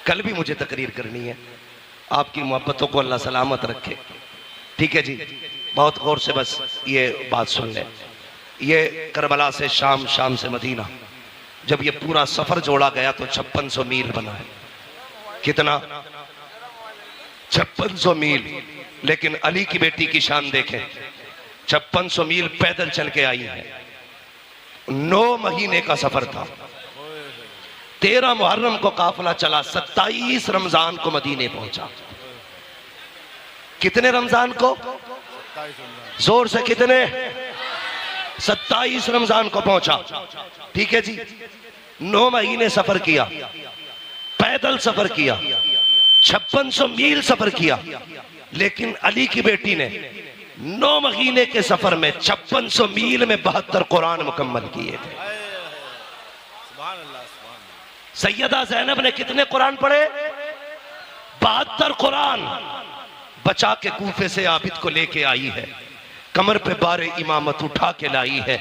कल भी मुझे तकरीर करनी है। आपकी मोहब्बतों को अल्लाह सलामत रखे। ठीक है जी, बहुत गौर से बस ये बात सुन लें। ये करबला से शाम, शाम से मदीना, जब ये पूरा सफर जोड़ा गया तो 5600 मील बना है। कितना? 5600 मील। लेकिन अली की बेटी की शान देखें, 5600 मील पैदल चल के आई है। 9 महीने का सफर था। 13 मुहर्रम को काफिला चला, 27 रमजान को मदीने पहुंचा। कितने रमजान को? जोर से कितने? 27 रमजान को पहुंचा। ठीक है जी, 9 महीने सफर किया, पैदल सफर किया, 5600 मील सफर किया। लेकिन अली की बेटी ने 9 महीने के सफर में 5600 मील में 72 कुरान मुकम्मल किए थे। सैयदा ज़ैनब ने कितने कुरान पढ़े? 72 कुरान बचा के कूफे से आबिद को लेके आई है, कमर पे बारे इमामत उठा के लाई है।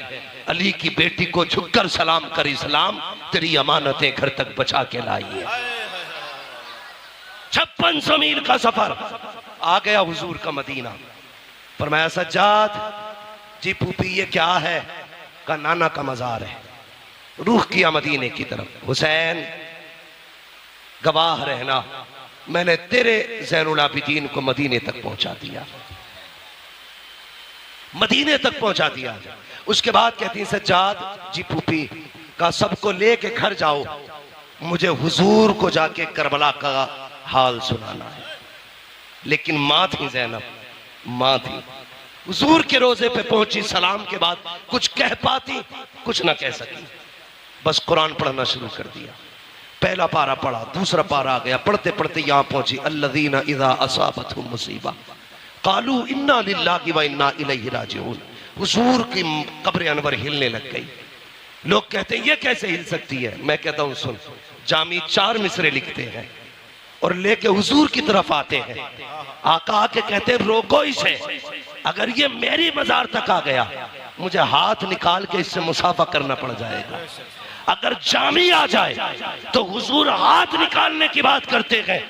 अली की बेटी को झुककर सलाम कर इस्लाम, तेरी अमानतें घर तक बचा के लाई है। 5600 मील का सफर, आ गया हुजूर का मदीना। फरमाया सज्जाद जी पूपी ये क्या है? का नाना का मजार है। रूह किया मदीने की तरफ। हुसैन गवाह रहना, मैंने तेरे ज़ैनुल आबिदीन को मदीने तक पहुंचा दिया, मदीने तक पहुंचा दिया। उसके बाद कहती हैं सज्जाद जी पूपी का सबको लेके घर जाओ, मुझे हुजूर को जाके करबला का हाल सुनाना है। लेकिन मां थी ज़ैनब, मां थी, हुजूर के रोजे पे पहुंची, सलाम के बाद कुछ कह पाती, कुछ ना कह सकी, बस कुरान पढ़ना शुरू कर दिया। पहला पारा पढ़ा, दूसरा पारा आ गया, पढ़ते पढ़ते यहां पहुंची अल्लज़ीना इज़ा असाबतहुम मुसीबा क़ालू इन्ना लिल्लाहि व इन्ना इलैहि राजिऊन। हुजूर की कब्र अनवर हिलने लग गई। लोग कहते हैं ये कैसे हिल सकती है? मैं कहता हूं सुन, जामी 4 मिसरे लिखते हैं और लेके हुजूर की तरफ आते हैं। आका आके कहते हैं रोको इसे, अगर ये मेरी मजार तक आ गया मुझे हाथ निकाल के इससे मुसाफा करना पड़ जाएगा। अगर जामी आ जाए तो हुजूर हाथ निकालने की बात करते हैं,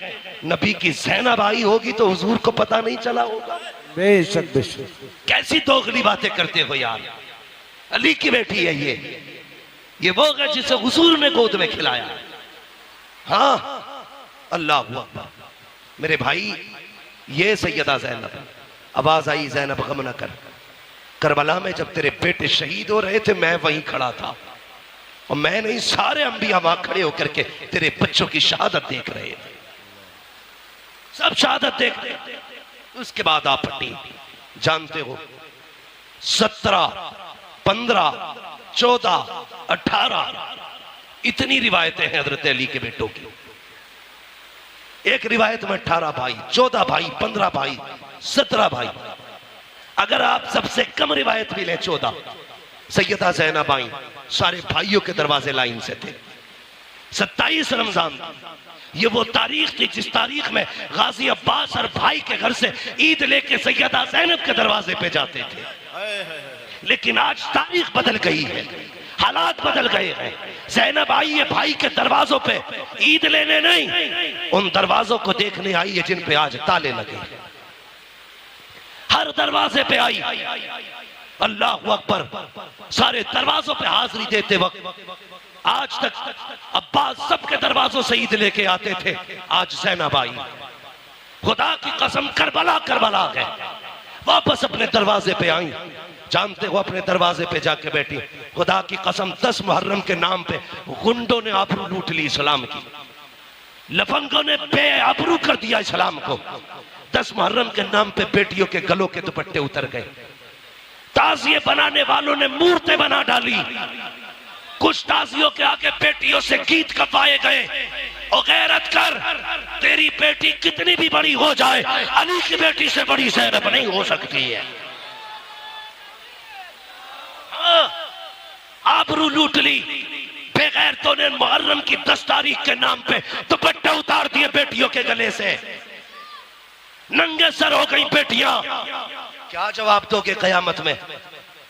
नबी की ज़ैनब आई होगी तो हुजूर को पता नहीं चला होगा। बेशक बेशक। कैसी दोगली बातें करते हो यार। अली की बेटी है ये वो है जिसे हुजूर ने गोद में खिलाया। हाँ अल्लाह अकबर। मेरे भाई ये सैयदा ज़ैनब, आवाज आई ज़ैनब गम न कर, करबला में जब तेरे बेटे शहीद हो रहे थे मैं वहीं खड़ा था और मैं नहीं सारे अंबिया वहां खड़े होकर के तेरे बच्चों की शहादत देख रहे थे, सब शहादत देख रहे थे। उसके बाद आप पट्टी जानते हो 17, 15, 14, 18 इतनी रिवायतें हैं हजरत अली के बेटों की। एक रिवायत में 18 भाई, 14 भाई, 15 भाई, 17 भाई। अगर आप सबसे कम रिवायत भी लें 14, सैयदा ज़ैनब आई, सारे भाइयों के दरवाजे लाइन से थे। 27 रमजान ये वो तारीख थी जिस तारीख में गाजी अब्बास और भाई के घर से ईद लेके सैयदा ज़ैनब के दरवाजे पे जाते थे। लेकिन आज तारीख बदल गई है, हालात बदल गए हैं। ज़ैनब आई है भाई के दरवाजों पे ईद लेने नहीं, उन दरवाजों को देखने आई है जिन पे आज ताले लगे। हर दरवाजे पे आई, अल्लाह अकबर, सारे दरवाजों पे हाजिरी देते वक्त आज तक अब्बास सबके दरवाजों से ईद लेके आते थे। आज ज़ैनब आई, खुदा की कसम करबला करबला गए, वापस अपने दरवाजे पे आई। जानते हो अपने दरवाजे पे जाके बैठी, खुदा की कसम 10 मुहर्रम के नाम पे गुंडों ने आबरू लूट ली इस्लाम की, लफंगों ने बेआबरू कर दिया इस्लाम को। 10 मुहर्रम के नाम पे बेटियों के गलों के दुपट्टे उतर गए, ताजिए बनाने वालों ने मूर्तें बना डाली, कुछ ताजियों के आगे बेटियों से गीत कपाए गए। ओ गैरत कर, तेरी बेटी कितनी भी बड़ी हो जाए अली की बेटी से बड़ी ज़ैनब नहीं हो सकती है। आबरू लूट ली बेगैरतों ने, मुहर्रम की 10 तारीख के नाम पे दुपट्टे उतार दिए बेटियों के गले से, नंगे सर हो गई बेटियां। क्या जवाब दोगे कयामत में?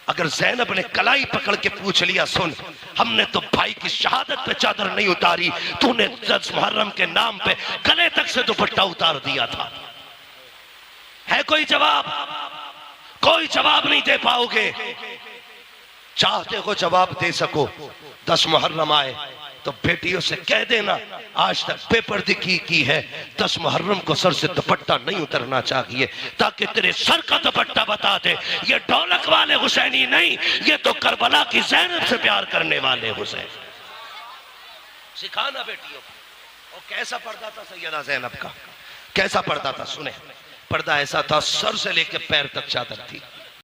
अगर ज़ैनब ने कलाई पकड़ के पूछ लिया सुन हमने तो भाई की शहादत पे चादर नहीं उतारी, तूने 10 मुहर्रम के नाम पे गले तक से दुपट्टा उतार दिया था, है कोई जवाब? कोई जवाब नहीं दे पाओगे। चाहते हो जवाब दे सको, 10 मुहर्रम आए तो बेटियों से कह देना आज तक बेपर्दगी की है, 10 मुहर्रम को सर से दुपट्टा नहीं उतरना चाहिए, ताकि तेरे सर का दुपट्टा बता दे ये ढोलक वाले हुसैनी नहीं, ये तो करबला की ज़ैनब से प्यार करने वाले हुसैन। सिखाना बेटियों को। और कैसा पर्दा था सैयदा ज़ैनब का, कैसा पर्दा था? सुने, पर्दा ऐसा था सर से लेकर पैर तक चादर थी।